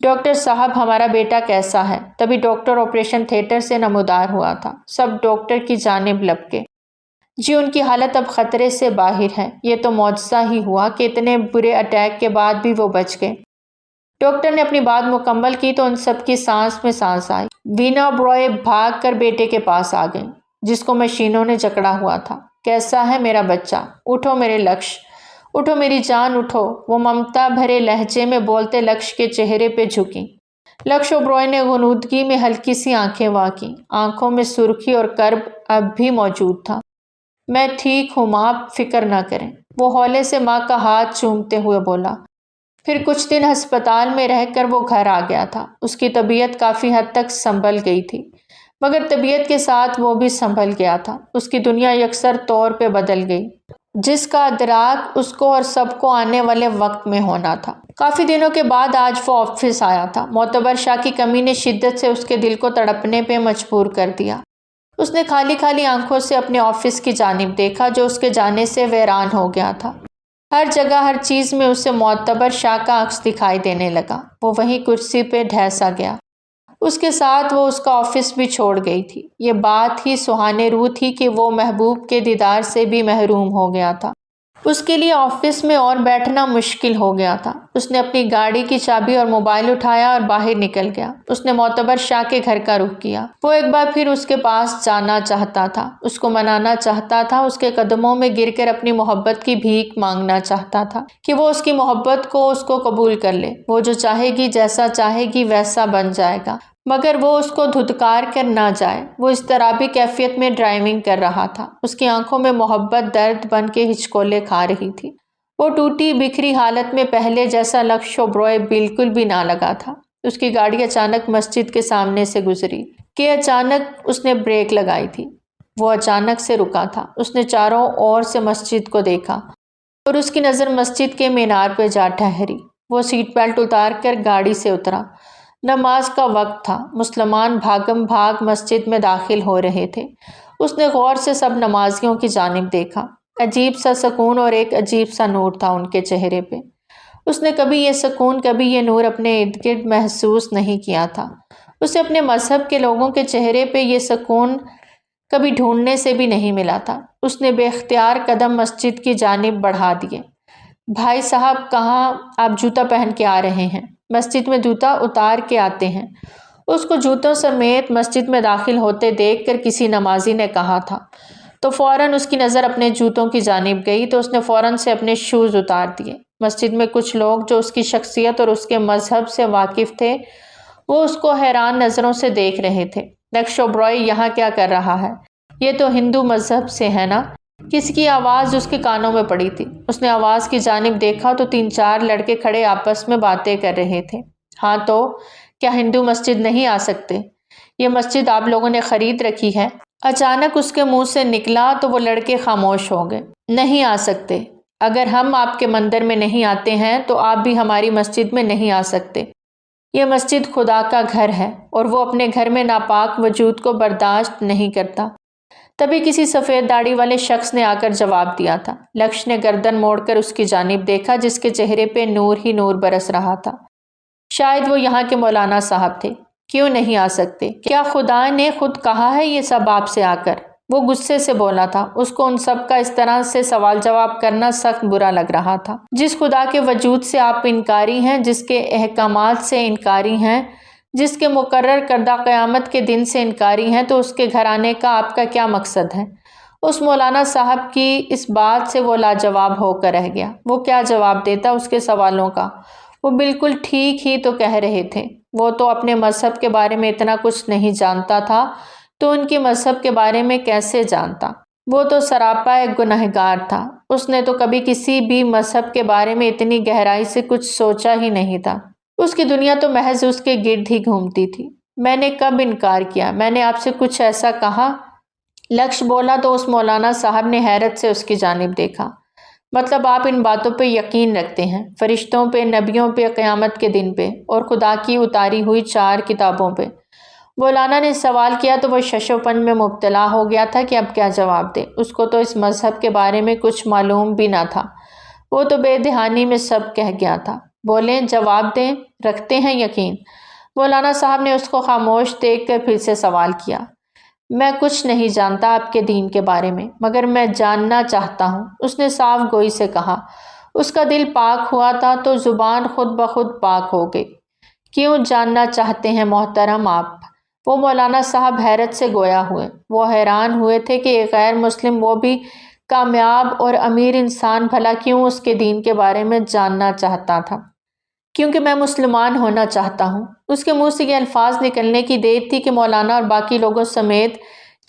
ڈاکٹر صاحب، ہمارا بیٹا کیسا ہے؟ تبھی ڈاکٹر آپریشن تھیٹر سے نمودار ہوا تھا۔ سب ڈاکٹر کی جانب لپکے۔ جی، ان کی حالت اب خطرے سے باہر ہے۔ یہ تو معجزہ ہی ہوا کہ اتنے برے اٹیک کے بعد بھی وہ بچ گئے۔ ڈاکٹر نے اپنی بات مکمل کی تو ان سب کی سانس میں سانس آئی۔ وینا اوبرائے بھاگ کر بیٹے کے پاس آ گئیں، جس کو مشینوں نے جکڑا ہوا تھا۔ کیسا ہے میرا بچہ؟ اٹھو میرے لکش، اٹھو میری جان اٹھو، وہ ممتا بھرے لہجے میں بولتے لکش کے چہرے پہ جھکی۔ لکش اوبرائے نے غنودگی میں ہلکی سی آنکھیں واقیں، آنکھوں میں سرخی اور کرب اب بھی موجود تھا۔ میں ٹھیک ہوں ماں، آپ فکر نہ کریں، وہ ہولے سے ماں کا ہاتھ چومتے ہوئے بولا۔ پھر کچھ دن ہسپتال میں رہ کر وہ گھر آ گیا تھا۔ اس کی طبیعت کافی حد تک سنبھل گئی تھی، مگر طبیعت کے ساتھ وہ بھی سنبھل گیا تھا۔ اس کی دنیا یکسر طور پہ بدل گئی، جس کا ادراک اس کو اور سب کو آنے والے وقت میں ہونا تھا۔ کافی دنوں کے بعد آج وہ آفس آیا تھا۔ معتبر شاہ کی کمی نے شدت سے اس کے دل کو تڑپنے پہ مجبور کر دیا۔ اس نے خالی خالی آنکھوں سے اپنے آفس کی جانب دیکھا جو اس کے جانے سے ویران ہو گیا تھا۔ ہر جگہ ہر چیز میں اسے معتبر شاہ کا عکس دکھائی دینے لگا۔ وہ وہیں کرسی پہ ڈھیسا گیا۔ اس کے ساتھ وہ اس کا آفس بھی چھوڑ گئی تھی۔ یہ بات ہی سہانے روح تھی کہ وہ محبوب کے دیدار سے بھی محروم ہو گیا تھا۔ اس کے لیے آفس میں اور بیٹھنا مشکل ہو گیا تھا۔ اس نے اپنی گاڑی کی چابی اور موبائل اٹھایا اور باہر نکل گیا۔ اس نے معتبر شاہ کے گھر کا رخ کیا۔ وہ ایک بار پھر اس کے پاس جانا چاہتا تھا، اس کو منانا چاہتا تھا، اس کے قدموں میں گر کر اپنی محبت کی بھیک مانگنا چاہتا تھا کہ وہ اس کی محبت کو اس کو قبول کر لے۔ وہ جو چاہے گی، جیسا چاہے گی ویسا بن جائے گا، مگر وہ اس کو دھتکار کر نہ جائے۔ وہ اضطرابی کیفیت میں ڈرائیونگ کر رہا تھا۔ اس کی آنکھوں میں محبت درد بن کے ہچکولے کھا رہی تھی۔ وہ ٹوٹی بکھری حالت میں پہلے جیسا لکش اوبرائے بالکل بھی نہ لگا تھا۔ اس کی گاڑی اچانک مسجد کے سامنے سے گزری کہ اچانک اس نے بریک لگائی تھی۔ وہ اچانک سے رکا تھا۔ اس نے چاروں اور سے مسجد کو دیکھا اور اس کی نظر مسجد کے مینار پہ جا ٹھہری۔ وہ سیٹ بیلٹ اتار کر گاڑی سے اترا۔ نماز کا وقت تھا۔ مسلمان بھاگم بھاگ مسجد میں داخل ہو رہے تھے۔ اس نے غور سے سب نمازیوں کی جانب دیکھا۔ عجیب سا سکون اور ایک عجیب سا نور تھا ان کے چہرے پہ۔ اس نے کبھی یہ سکون، کبھی یہ نور اپنے ارد گرد محسوس نہیں کیا تھا۔ اسے اپنے مذہب کے لوگوں کے چہرے پہ یہ سکون کبھی ڈھونڈنے سے بھی نہیں ملا تھا۔ اس نے بے اختیار قدم مسجد کی جانب بڑھا دیے۔ بھائی صاحب، کہاں آپ جوتا پہن کے آ رہے ہیں؟ مسجد میں جوتا اتار کے آتے ہیں۔ اس کو جوتوں سمیت مسجد میں داخل ہوتے دیکھ کر کسی نمازی نے کہا تھا تو فوراً اس کی نظر اپنے جوتوں کی جانب گئی تو اس نے فوراً سے اپنے شوز اتار دیے۔ مسجد میں کچھ لوگ جو اس کی شخصیت اور اس کے مذہب سے واقف تھے، وہ اس کو حیران نظروں سے دیکھ رہے تھے۔ لکش اوبرائے یہاں کیا کر رہا ہے؟ یہ تو ہندو مذہب سے ہے نا؟ کسی کی آواز اس کے کانوں میں پڑی تھی۔ اس نے آواز کی جانب دیکھا تو 3-4 لڑکے کھڑے آپس میں باتیں کر رہے تھے۔ ہاں تو کیا ہندو مسجد نہیں آ سکتے؟ یہ مسجد آپ لوگوں نے خرید رکھی ہے؟ اچانک اس کے منہ سے نکلا تو وہ لڑکے خاموش ہو گئے۔ نہیں آ سکتے۔ اگر ہم آپ کے مندر میں نہیں آتے ہیں تو آپ بھی ہماری مسجد میں نہیں آ سکتے۔ یہ مسجد خدا کا گھر ہے اور وہ اپنے گھر میں ناپاک وجود کو برداشت نہیں کرتا۔ تبھی کسی سفید داڑھی والے شخص نے آ کر جواب دیا تھا۔ لکش نے گردن موڑ کر اس کی جانب دیکھا جس کے چہرے پہ نور ہی نور برس رہا تھا۔ شاید وہ یہاں کے مولانا صاحب تھے۔ کیوں نہیں آ سکتے؟ کیا خدا نے خود کہا ہے یہ سب آپ سے آ کر؟ وہ غصے سے بولا تھا۔ اس کو ان سب کا اس طرح سے سوال جواب کرنا سخت برا لگ رہا تھا۔ جس خدا کے وجود سے آپ انکاری ہیں، جس کے احکامات سے انکاری ہیں، جس کے مقرر کردہ قیامت کے دن سے انکاری ہیں، تو اس کے گھر آنے کا آپ کا کیا مقصد ہے؟ اس مولانا صاحب کی اس بات سے وہ لاجواب ہو کر رہ گیا۔ وہ کیا جواب دیتا اس کے سوالوں کا؟ وہ بالکل ٹھیک ہی تو کہہ رہے تھے۔ وہ تو اپنے مذہب کے بارے میں اتنا کچھ نہیں جانتا تھا تو ان کے مذہب کے بارے میں کیسے جانتا؟ وہ تو سراپا ایک گنہگار تھا۔ اس نے تو کبھی کسی بھی مذہب کے بارے میں اتنی گہرائی سے کچھ سوچا ہی نہیں تھا۔ اس کی دنیا تو محض اس کے گرد ہی گھومتی تھی۔ میں نے کب انکار کیا؟ میں نے آپ سے کچھ ایسا کہا؟ لکش بولا تو اس مولانا صاحب نے حیرت سے اس کی جانب دیکھا۔ مطلب آپ ان باتوں پہ یقین رکھتے ہیں؟ فرشتوں پہ، نبیوں پہ، قیامت کے دن پہ اور خدا کی اتاری ہوئی 4 کتابوں پہ؟ مولانا نے سوال کیا تو وہ شش و پنج میں مبتلا ہو گیا تھا کہ اب کیا جواب دے۔ اس کو تو اس مذہب کے بارے میں کچھ معلوم بھی نہ تھا۔ وہ تو بے دہانی میں سب کہہ گیا تھا۔ بولیں، جواب دیں، رکھتے ہیں یقین؟ مولانا صاحب نے اس کو خاموش دیکھ کر پھر سے سوال کیا۔ میں کچھ نہیں جانتا آپ کے دین کے بارے میں، مگر میں جاننا چاہتا ہوں، اس نے صاف گوئی سے کہا۔ اس کا دل پاک ہوا تھا تو زبان خود بخود پاک ہو گئی۔ کیوں جاننا چاہتے ہیں محترم آپ؟ وہ مولانا صاحب حیرت سے گویا ہوئے۔ وہ حیران ہوئے تھے کہ ایک غیر مسلم، وہ بھی کامیاب اور امیر انسان بھلا کیوں اس کے دین کے بارے میں جاننا چاہتا تھا؟ کیونکہ میں مسلمان ہونا چاہتا ہوں۔ اس کے منہ سے یہ الفاظ نکلنے کی دیر تھی کہ مولانا اور باقی لوگوں سمیت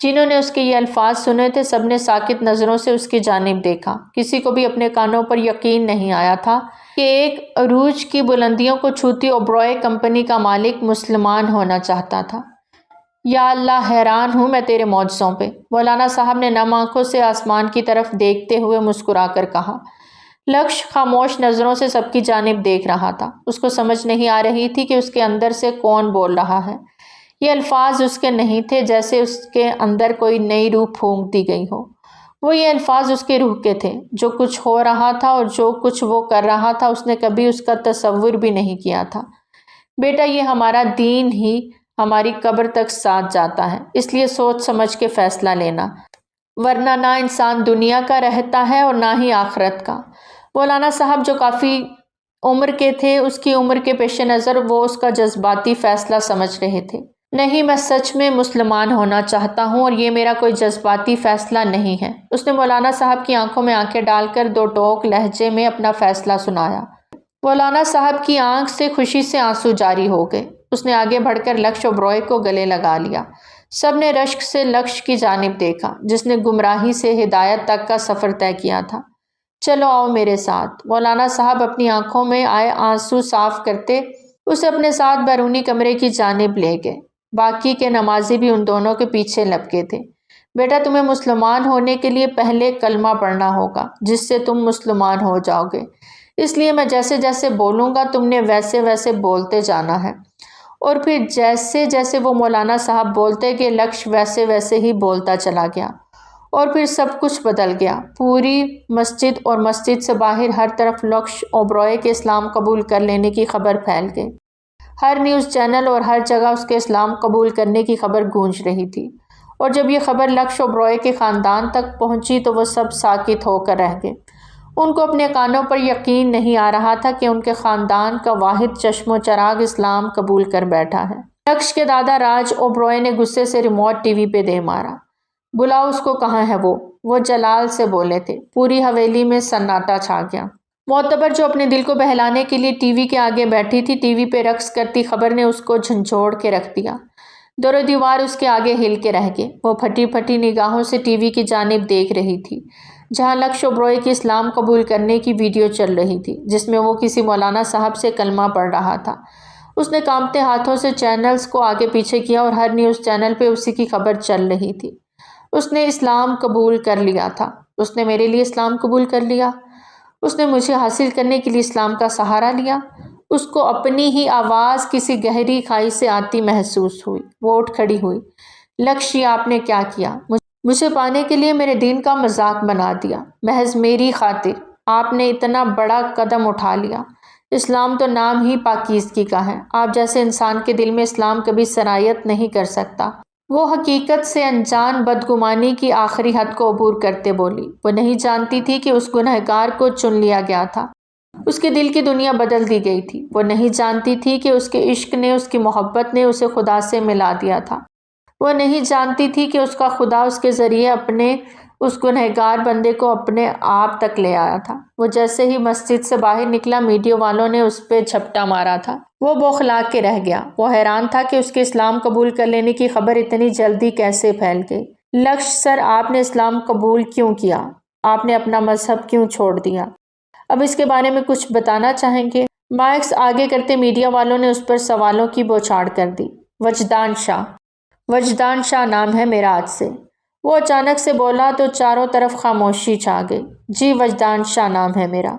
جنہوں نے اس کے یہ الفاظ سنے تھے سب نے ساکت نظروں سے اس کی جانب دیکھا۔ کسی کو بھی اپنے کانوں پر یقین نہیں آیا تھا کہ ایک عروج کی بلندیوں کو چھوتی اوبرائے کمپنی کا مالک مسلمان ہونا چاہتا تھا۔ یا اللہ، حیران ہوں میں تیرے معجزوں پہ، مولانا صاحب نے نم آنکھوں سے آسمان کی طرف دیکھتے ہوئے مسکرا کر کہا۔ لکش خاموش نظروں سے سب کی جانب دیکھ رہا تھا۔ اس کو سمجھ نہیں آ رہی تھی کہ اس کے اندر سے کون بول رہا ہے۔ یہ الفاظ اس کے نہیں تھے، جیسے اس کے اندر کوئی نئی روح پھونک دی گئی ہو۔ وہ یہ الفاظ اس کے روح کے تھے۔ جو کچھ ہو رہا تھا اور جو کچھ وہ کر رہا تھا اس نے کبھی اس کا تصور بھی نہیں کیا تھا۔ بیٹا، یہ ہمارا دین ہی ہماری قبر تک ساتھ جاتا ہے، اس لیے سوچ سمجھ کے فیصلہ لینا، ورنہ نہ انسان دنیا کا رہتا ہے اور نہ ہی آخرت کا۔ مولانا صاحب جو کافی عمر کے تھے، اس کی عمر کے پیش نظر وہ اس کا جذباتی فیصلہ سمجھ رہے تھے۔ نہیں، میں سچ میں مسلمان ہونا چاہتا ہوں اور یہ میرا کوئی جذباتی فیصلہ نہیں ہے۔ اس نے مولانا صاحب کی آنکھوں میں آنکھیں ڈال کر دو ٹوک لہجے میں اپنا فیصلہ سنایا۔ مولانا صاحب کی آنکھ سے خوشی سے آنسو جاری ہو گئے۔ اس نے آگے بڑھ کر لکش اوبرائے کو گلے لگا لیا۔ سب نے رشک سے لکش کی جانب دیکھا، جس نے گمراہی سے ہدایت تک کا سفر طے کیا تھا۔ چلو آؤ میرے ساتھ۔ مولانا صاحب اپنی آنکھوں میں آئے آنسو صاف کرتے اسے اپنے ساتھ بیرونی کمرے کی جانب لے گئے۔ باقی کے نمازی بھی ان دونوں کے پیچھے لپکے تھے۔ بیٹا، تمہیں مسلمان ہونے کے لیے پہلے کلمہ پڑھنا ہوگا، جس سے تم مسلمان ہو جاؤ گے۔ اس لیے میں جیسے جیسے بولوں گا تم نے ویسے ویسے بولتے جانا ہے۔ اور پھر جیسے جیسے وہ مولانا صاحب بولتے کہ لکش ویسے ویسے ہی بولتا چلا گیا، اور پھر سب کچھ بدل گیا۔ پوری مسجد اور مسجد سے باہر ہر طرف لکش اوبرائے کے اسلام قبول کر لینے کی خبر پھیل گئی۔ ہر نیوز چینل اور ہر جگہ اس کے اسلام قبول کرنے کی خبر گونج رہی تھی، اور جب یہ خبر لکش اوبرائے کے خاندان تک پہنچی تو وہ سب ساکت ہو کر رہ گئے۔ ان کو اپنے کانوں پر یقین نہیں آ رہا تھا کہ ان کے خاندان کا واحد چشم و چراغ اسلام قبول کر بیٹھا ہے۔ لکش کے دادا راج اوبرائے نے غصے سے ریموٹ ٹی وی پہ دے مارا۔ بلاؤ اس کو، کہاں ہے وہ جلال سے بولے تھے۔ پوری حویلی میں سناٹا چھا گیا۔ معتبر جو اپنے دل کو بہلانے کے لیے ٹی وی کے آگے بیٹھی تھی، ٹی وی پہ رقص کرتی خبر نے اس کو جھنجھوڑ کے رکھ دیا۔ دور و دیوار اس کے آگے ہل کے رہ گئے۔ وہ پھٹی پھٹی نگاہوں سے ٹی وی کی جانب دیکھ رہی تھی، جہاں لکش اوبرائے کی اسلام قبول کرنے کی ویڈیو چل رہی تھی، جس میں وہ کسی مولانا صاحب سے کلمہ پڑھ رہا تھا۔ اس نے کانپتے ہاتھوں سے چینلز کو آگے پیچھے کیا اور ہر نیوز چینل پہ اسی کی خبر چل رہی تھی۔ اس نے اسلام قبول کر لیا تھا۔ اس نے میرے لیے اسلام قبول کر لیا۔ اس نے مجھے حاصل کرنے کے لیے اسلام کا سہارا لیا۔ اس کو اپنی ہی آواز کسی گہری کھائی سے آتی محسوس ہوئی۔ وہ اٹھ کھڑی ہوئی۔ لکش، یہ آپ نے کیا کیا؟ مجھے پانے کے لیے میرے دین کا مذاق بنا دیا۔ محض میری خاطر آپ نے اتنا بڑا قدم اٹھا لیا۔ اسلام تو نام ہی پاکیزگی کا ہے۔ آپ جیسے انسان کے دل میں اسلام کبھی سرایت نہیں کر سکتا۔ وہ حقیقت سے انجان بدگمانی کی آخری حد کو عبور کرتے بولی۔ وہ نہیں جانتی تھی کہ اس گنہگار کو چن لیا گیا تھا۔ اس کے دل کی دنیا بدل دی گئی تھی۔ وہ نہیں جانتی تھی کہ اس کے عشق نے، اس کی محبت نے اسے خدا سے ملا دیا تھا۔ وہ نہیں جانتی تھی کہ اس کا خدا اس کے ذریعے اپنے اس گنہگار بندے کو اپنے آپ تک لے آیا تھا۔ وہ جیسے ہی مسجد سے باہر نکلا، میڈیا والوں نے اس پہ جھپٹا مارا تھا۔ وہ بوکھلا کے رہ گیا۔ وہ حیران تھا کہ اس کے اسلام قبول کر لینے کی خبر اتنی جلدی کیسے پھیل گئی۔ لکش سر، آپ نے اسلام قبول کیوں کیا؟ آپ نے اپنا مذہب کیوں چھوڑ دیا؟ اب اس کے بارے میں کچھ بتانا چاہیں گے؟ مائکس آگے کرتے میڈیا والوں نے اس پر سوالوں کی بوچھاڑ کر دی۔ وجدان شاہ نام ہے میرا آج سے۔ وہ اچانک سے بولا تو چاروں طرف خاموشی چھا گئی۔ جی، وجدان شاہ نام ہے میرا،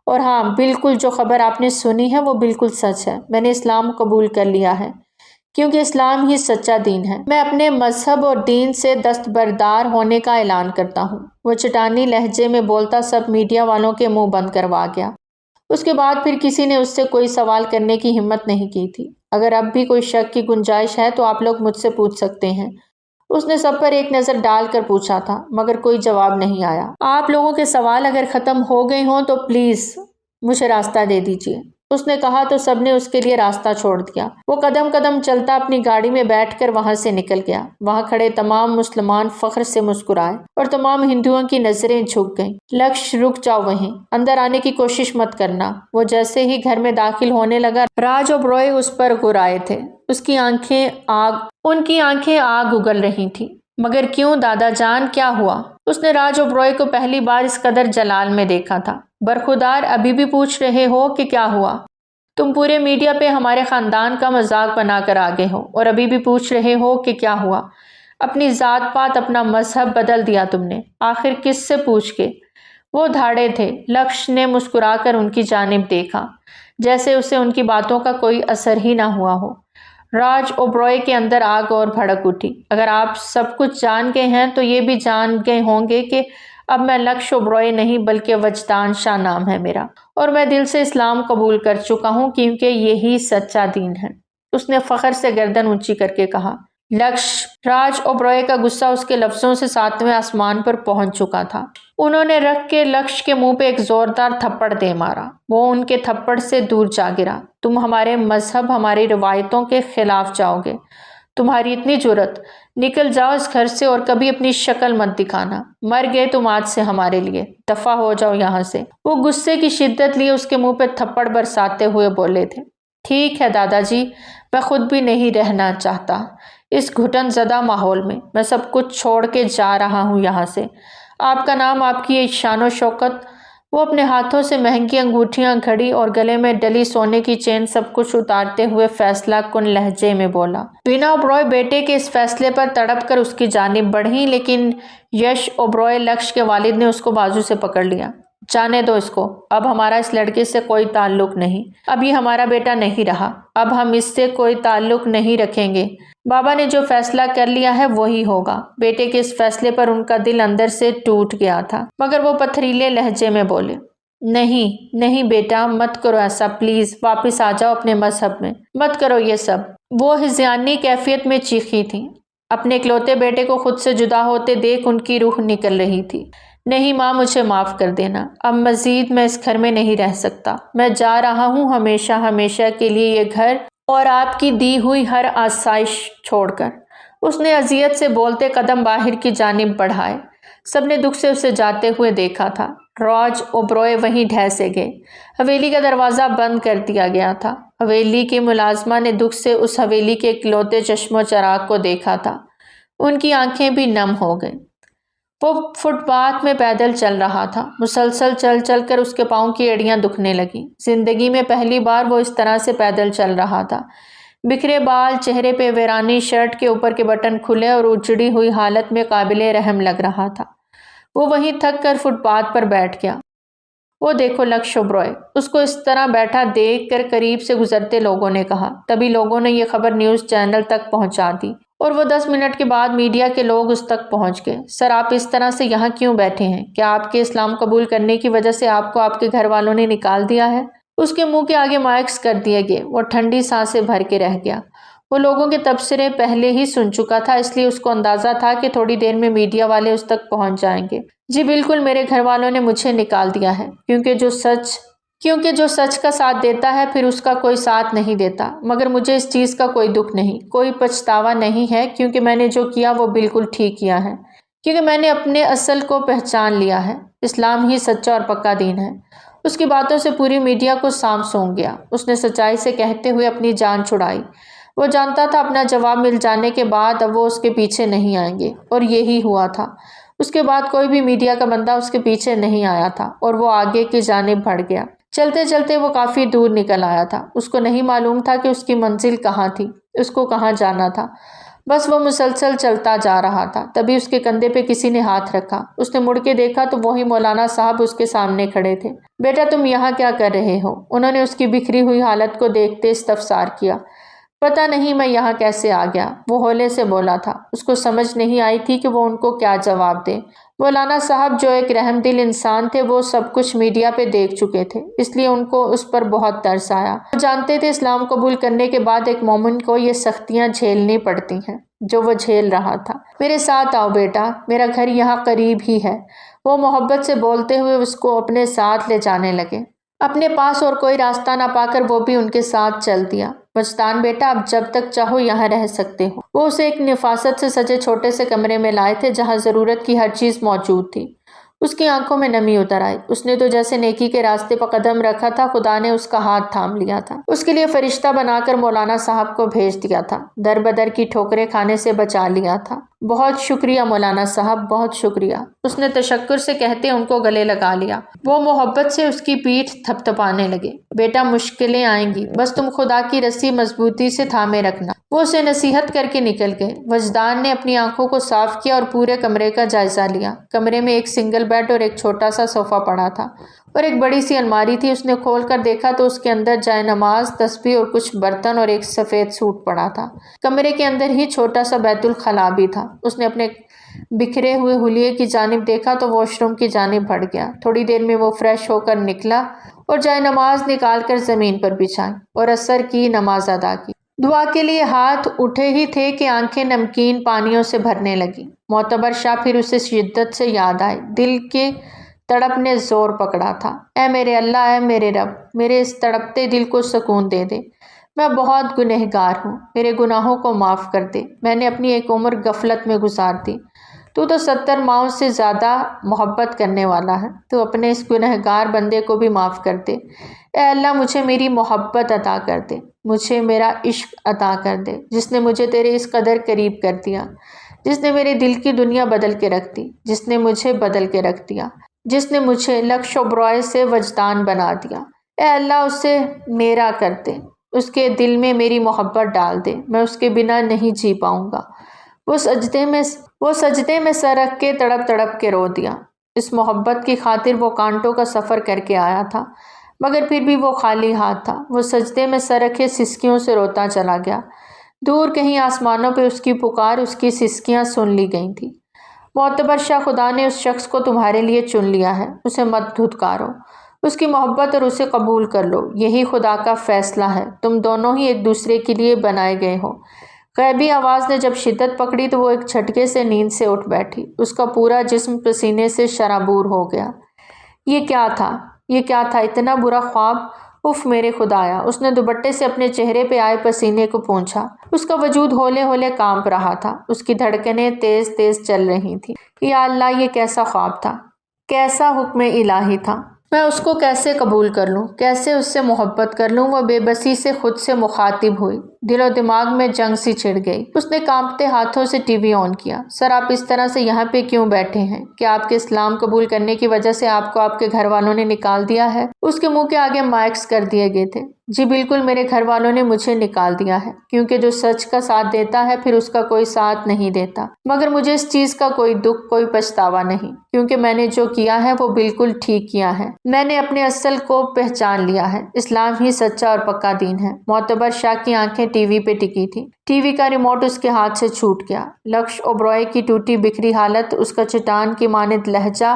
اور ہاں، بالکل جو خبر آپ نے سنی ہے وہ بالکل سچ ہے۔ میں نے اسلام قبول کر لیا ہے، کیونکہ اسلام ہی سچا دین ہے۔ میں اپنے مذہب اور دین سے دستبردار ہونے کا اعلان کرتا ہوں۔ وہ چٹانی لہجے میں بولتا سب میڈیا والوں کے منہ بند کروا گیا۔ اس کے بعد پھر کسی نے اس سے کوئی سوال کرنے کی ہمت نہیں کی تھی۔ اگر اب بھی کوئی شک کی گنجائش ہے تو آپ لوگ مجھ سے پوچھ سکتے ہیں۔ اس نے سب پر ایک نظر ڈال کر پوچھا تھا، مگر کوئی جواب نہیں آیا۔ آپ لوگوں کے سوال اگر ختم ہو گئے ہوں تو پلیز مجھے راستہ دے دیجیے۔ اس نے کہا تو سب نے اس کے لیے راستہ چھوڑ دیا۔ وہ قدم قدم چلتا اپنی گاڑی میں بیٹھ کر وہاں سے نکل گیا۔ وہاں کھڑے تمام مسلمان فخر سے مسکرائے اور تمام ہندوؤں کی نظریں جھک گئیں۔ لکش رک جاؤ، وہیں اندر آنے کی کوشش مت کرنا۔ وہ جیسے ہی گھر میں داخل ہونے لگا، راج اوبرائے اس پر گرائے تھے۔ ان کی آنکھیں آگ اگل رہی تھیں۔ مگر کیوں دادا جان، کیا ہوا؟ اس نے راج اوبرائے کو پہلی بار اس قدر جلال میں دیکھا تھا۔ برخودار، ابھی بھی پوچھ رہے ہو کہ کیا ہوا؟ تم پورے میڈیا پہ ہمارے خاندان کا مذاق بنا کر آگے ہو اور ابھی بھی پوچھ رہے ہو کہ کیا ہوا؟ اپنی ذات پات، اپنا مذہب بدل دیا تم نے، آخر کس سے پوچھ کے؟ وہ دھاڑے تھے۔ لکش نے مسکرا کر ان کی جانب دیکھا، جیسے اسے ان کی باتوں کا کوئی اثر ہی نہ ہوا ہو۔ راج اوبرائے کے اندر آگ اور بھڑک اٹھی۔ اگر آپ سب کچھ جان گئے ہیں تو یہ بھی جان گئے ہوں گے کہ اب میں لکش اوبرائے نہیں بلکہ وجدان شاہ نام ہے میرا، اور میں دل سے اسلام قبول کر چکا ہوں کیونکہ یہی سچا دین ہے۔ اس نے فخر سے گردن اونچی کر کے کہا۔ لکش، راج اوبرائے کا غصہ اس کے لفظوں سے 7ویں آسمان پر پہنچ چکا تھا۔ انہوں نے رکھ کے لکش کے منہ پہ ایک زوردار تھپڑ دے مارا۔ وہ ان کے تھپڑ سے دور جا گرا۔ تم ہمارے مذہب، ہماری روایتوں کے خلاف جاؤ گے؟ تمہاری اتنی جرأت! نکل جاؤ اس گھر سے اور کبھی اپنی شکل مت دکھانا۔ مر گئے تم آج سے ہمارے لیے، دفع ہو جاؤ یہاں سے۔ وہ غصے کی شدت لیے اس کے منہ پہ تھپڑ برساتے ہوئے بولے تھے۔ ٹھیک ہے دادا جی، میں خود بھی نہیں رہنا چاہتا اس گھٹن زدہ ماحول میں۔ میں سب کچھ چھوڑ کے جا رہا ہوں یہاں سے۔ آپ کا نام، آپ کی شان و شوکت۔ وہ اپنے ہاتھوں سے مہنگی انگوٹھیاں، گھڑی اور گلے میں ڈلی سونے کی چین سب کچھ اتارتے ہوئے فیصلہ کن لہجے میں بولا۔ وینا اوبرائے بیٹے کے اس فیصلے پر تڑپ کر اس کی جانب بڑھیں، لیکن یش اوبرائے، لکش کے والد، نے اس کو بازو سے پکڑ لیا۔ جانے دو اس کو، اب ہمارا اس لڑکے سے کوئی تعلق نہیں۔ اب یہ ہمارا بیٹا نہیں رہا، اب ہم اس سے کوئی تعلق نہیں رکھیں گے۔ بابا نے جو فیصلہ کر لیا ہے وہی ہوگا۔ بیٹے کے اس فیصلے پر ان کا دل اندر سے ٹوٹ گیا تھا، مگر وہ پتھریلے لہجے میں بولے، نہیں نہیں بیٹا، مت کرو ایسا، پلیز واپس آ جاؤ اپنے مذہب میں، مت کرو یہ سب۔ وہ ہذیانی کیفیت میں چیخی تھی۔ اپنے اکلوتے بیٹے کو خود سے جدا ہوتے دیکھ ان کی روح نکل رہی تھی۔ نہیں ماں، مجھے معاف کر دینا، اب مزید میں اس گھر میں نہیں رہ سکتا۔ میں جا رہا ہوں ہمیشہ ہمیشہ کے لیے یہ گھر اور آپ کی دی ہوئی ہر آسائش چھوڑ کر۔ اس نے اذیت سے بولتے قدم باہر کی جانب بڑھائے۔ سب نے دکھ سے اسے جاتے ہوئے دیکھا تھا۔ راج اوبرائے وہیں ڈھہ گئے۔ حویلی کا دروازہ بند کر دیا گیا تھا۔ حویلی کی ملازمہ نے دکھ سے اس حویلی کے اکلوتے چشم و چراغ کو دیکھا تھا۔ ان کی آنکھیں بھی نم ہو گئیں۔ وہ فٹ پاتھ میں پیدل چل رہا تھا۔ مسلسل چل چل کر اس کے پاؤں کی ایڑیاں دکھنے لگیں۔ زندگی میں پہلی بار وہ اس طرح سے پیدل چل رہا تھا۔ بکھرے بال، چہرے پہ ویرانی، شرٹ کے اوپر کے بٹن کھلے اور اجڑی ہوئی حالت میں قابل رحم لگ رہا تھا۔ وہ وہیں تھک کر فٹ پاتھ پر بیٹھ گیا۔ وہ دیکھو لکش اوبرائے، اس کو اس طرح بیٹھا دیکھ کر قریب سے گزرتے لوگوں نے کہا۔ تبھی لوگوں نے یہ خبر نیوز چینل تک پہنچا دی اور وہ 10 منٹ کے بعد میڈیا کے لوگ اس تک پہنچ گئے۔ سر، آپ اس طرح سے یہاں کیوں بیٹھے ہیں؟ کیا آپ کے اسلام قبول کرنے کی وجہ سے آپ کو آپ کے گھر والوں نے نکال دیا ہے؟ اس کے منہ کے آگے مائکس کر دیے گئے۔ وہ ٹھنڈی سانسیں بھر کے رہ گیا۔ وہ لوگوں کے تبصرے پہلے ہی سن چکا تھا، اس لیے اس کو اندازہ تھا کہ تھوڑی دیر میں میڈیا والے اس تک پہنچ جائیں گے۔ جی بالکل، میرے گھر والوں نے مجھے نکال دیا ہے کیونکہ جو سچ کا ساتھ دیتا ہے پھر اس کا کوئی ساتھ نہیں دیتا۔ مگر مجھے اس چیز کا کوئی دکھ نہیں، کوئی پچھتاوا نہیں ہے، کیونکہ میں نے جو کیا وہ بالکل ٹھیک کیا ہے، کیونکہ میں نے اپنے اصل کو پہچان لیا ہے۔ اسلام ہی سچا اور پکا دین ہے۔ اس کی باتوں سے پوری میڈیا کو سانپ سونپ گیا۔ اس نے سچائی سے کہتے ہوئے اپنی جان چھڑائی۔ وہ جانتا تھا اپنا جواب مل جانے کے بعد اب وہ اس کے پیچھے نہیں آئیں گے، اور یہی ہوا تھا۔ اس کے بعد کوئی بھی میڈیا کا بندہ اس کے پیچھے نہیں آیا تھا اور وہ آگے کی جانب بڑھ گیا۔ چلتے چلتے وہ کافی دور نکل آیا تھا۔ اس کو نہیں معلوم تھا کہ اس کی منزل کہاں تھی، اس کو کہاں جانا تھا۔ بس وہ مسلسل چلتا جا رہا تھا۔ تبھی اس کے کندھے پہ کسی نے ہاتھ رکھا۔ اس نے مڑ کے دیکھا تو وہی مولانا صاحب اس کے سامنے کھڑے تھے۔ بیٹا، تم یہاں کیا کر رہے ہو؟ انہوں نے اس کی بکھری ہوئی حالت کو دیکھتے استفسار کیا۔ پتہ نہیں میں یہاں کیسے آ گیا، وہ ہولے سے بولا تھا۔ اس کو سمجھ نہیں آئی تھی کہ وہ ان کو کیا جواب دے۔ مولانا صاحب جو ایک رحم دل انسان تھے، وہ سب کچھ میڈیا پہ دیکھ چکے تھے، اس لیے ان کو اس پر بہت ترس آیا۔ وہ جانتے تھے اسلام قبول کرنے کے بعد ایک مومن کو یہ سختیاں جھیلنی پڑتی ہیں جو وہ جھیل رہا تھا۔ میرے ساتھ آؤ بیٹا، میرا گھر یہاں قریب ہی ہے۔ وہ محبت سے بولتے ہوئے اس کو اپنے ساتھ لے جانے لگے۔ اپنے پاس اور کوئی راستہ نہ پا کر وہ بھی ان کے ساتھ چل دیا۔ وجدان بیٹا، اب جب تک چاہو یہاں رہ سکتے ہو۔ وہ اسے ایک نفاست سے سجے چھوٹے سے کمرے میں لائے تھے جہاں ضرورت کی ہر چیز موجود تھی۔ اس کی آنکھوں میں نمی اتر آئی۔ اس نے تو جیسے نیکی کے راستے پر قدم رکھا تھا، خدا نے اس کا ہاتھ تھام لیا تھا، اس کے لیے فرشتہ بنا کر مولانا صاحب کو بھیج دیا تھا، در بدر کی ٹھوکریں کھانے سے بچا لیا تھا۔ بہت شکریہ مولانا صاحب، بہت شکریہ، اس نے تشکر سے کہتے ان کو گلے لگا لیا۔ وہ محبت سے اس کی پیٹھ تھپ تھپانے لگے۔ بیٹا، مشکلیں آئیں گی، بس تم خدا کی رسی مضبوطی سے تھامے رکھنا۔ وہ اسے نصیحت کر کے نکل گئے۔ وجدان نے اپنی آنکھوں کو صاف کیا اور پورے کمرے کا جائزہ لیا۔ کمرے میں ایک سنگل بیڈ اور ایک چھوٹا سا صوفہ پڑا تھا اور ایک بڑی سی الماری تھی۔ اس نے کھول کر دیکھا تو اس کے اندر جائے نماز، تسبیح اور کچھ برتن اور ایک سفید سوٹ پڑا تھا۔ کمرے کے اندر ہی چھوٹا سا بیت الخلا بھی تھا۔ اس نے اپنے بکھرے ہوئے حلیے کی جانب دیکھا تو واش روم کی جانب بڑھ گیا۔ تھوڑی دیر میں وہ فریش ہو کر نکلا اور جائے نماز نکال کر زمین پر بچھائی اور عصر کی نماز ادا کی۔ دعا کے لیے ہاتھ اٹھے ہی تھے کہ آنکھیں نمکین پانیوں سے بھرنے لگی۔ معتبر شاہ پھر اسے شدت سے یاد آئے۔ دل کے تڑپ نے زور پکڑا تھا۔ اے میرے اللہ، اے میرے رب، میرے اس تڑپتے دل کو سکون دے دے۔ میں بہت گنہگار ہوں، میرے گناہوں کو معاف کر دے۔ میں نے اپنی ایک عمر غفلت میں گزار دی۔ تو 70 ماؤں سے زیادہ محبت کرنے والا ہے، تو اپنے اس گنہگار بندے کو بھی معاف کر دے۔ اے اللہ، مجھے میری محبت عطا کر دے، مجھے میرا عشق عطا کر دے، جس نے مجھے تیرے اس قدر قریب کر دیا، جس نے میرے دل کی دنیا بدل کے رکھ دی، جس نے مجھے بدل کے رکھ دیا، جس نے مجھے لکش اوبرائے سے وجدان بنا دیا۔ اے اللہ، اسے میرا کر دے، اس کے دل میں میری محبت ڈال دے، میں اس کے بنا نہیں جی پاؤں گا۔ وہ سجدے میں سر رکھ کے تڑپ تڑپ کے رو دیا۔ اس محبت کی خاطر وہ کانٹوں کا سفر کر کے آیا تھا، مگر پھر بھی وہ خالی ہاتھ تھا۔ وہ سجدے میں سر رکھے سسکیوں سے روتا چلا گیا۔ دور کہیں آسمانوں پہ اس کی پکار، اس کی سسکیاں سن لی گئی تھیں۔ معتبر شاہ، خدا نے اس شخص کو تمہارے لیے چن لیا ہے، اسے مت دھتکارو، اس کی محبت اور اسے قبول کر لو، یہی خدا کا فیصلہ ہے۔ تم دونوں ہی ایک دوسرے کے لیے بنائے گئے ہو۔ غیبی آواز نے جب شدت پکڑی تو وہ ایک جھٹکے سے نیند سے اٹھ بیٹھی۔ اس کا پورا جسم پسینے سے شرابور ہو گیا۔ یہ کیا تھا؟ یہ کیا تھا؟ اتنا برا خواب! اف میرے خدایا! اس نے دوپٹے سے اپنے چہرے پہ آئے پسینے کو پونچھا۔ اس کا وجود ہولے ہولے کانپ رہا تھا، اس کی دھڑکنیں تیز تیز چل رہی تھیں۔ یا اللہ، یہ کیسا خواب تھا؟ کیسا حکم الہی تھا؟ میں اس کو کیسے قبول کر لوں؟ کیسے اس سے محبت کر لوں؟ وہ بے بسی سے خود سے مخاطب ہوئی۔ دل و دماغ میں جنگ سی چھڑ گئی۔ اس نے کانپتے ہاتھوں سے ٹی وی آن کیا۔ سر، آپ اس طرح سے یہاں پہ کیوں بیٹھے ہیں؟ کیا آپ کے اسلام قبول کرنے کی وجہ سے آپ کو آپ کے گھر والوں نے نکال دیا ہے؟ اس کے منہ کے آگے مائکس کر دیے گئے تھے۔ جی بالکل، میرے گھر والوں نے مجھے نکال دیا ہے، کیونکہ جو سچ کا ساتھ دیتا ہے پھر اس کا کوئی ساتھ نہیں دیتا۔ مگر مجھے اس چیز کا کوئی دکھ، کوئی پچھتاوا نہیں، کیونکہ میں نے جو کیا ہے وہ بالکل ٹھیک کیا ہے۔ میں نے اپنے اصل کو پہچان لیا ہے۔ اسلام ہی سچا اور پکا دین ہے۔ معتبر شاہ کی آنکھیں ٹی وی پہ ٹکی تھی۔ ٹی وی کا ریموٹ اس کے ہاتھ سے چھوٹ گیا۔ لکش اوبرائے کی ٹوٹی بکھری حالت، اس کا چٹان کی مانند لہجہ،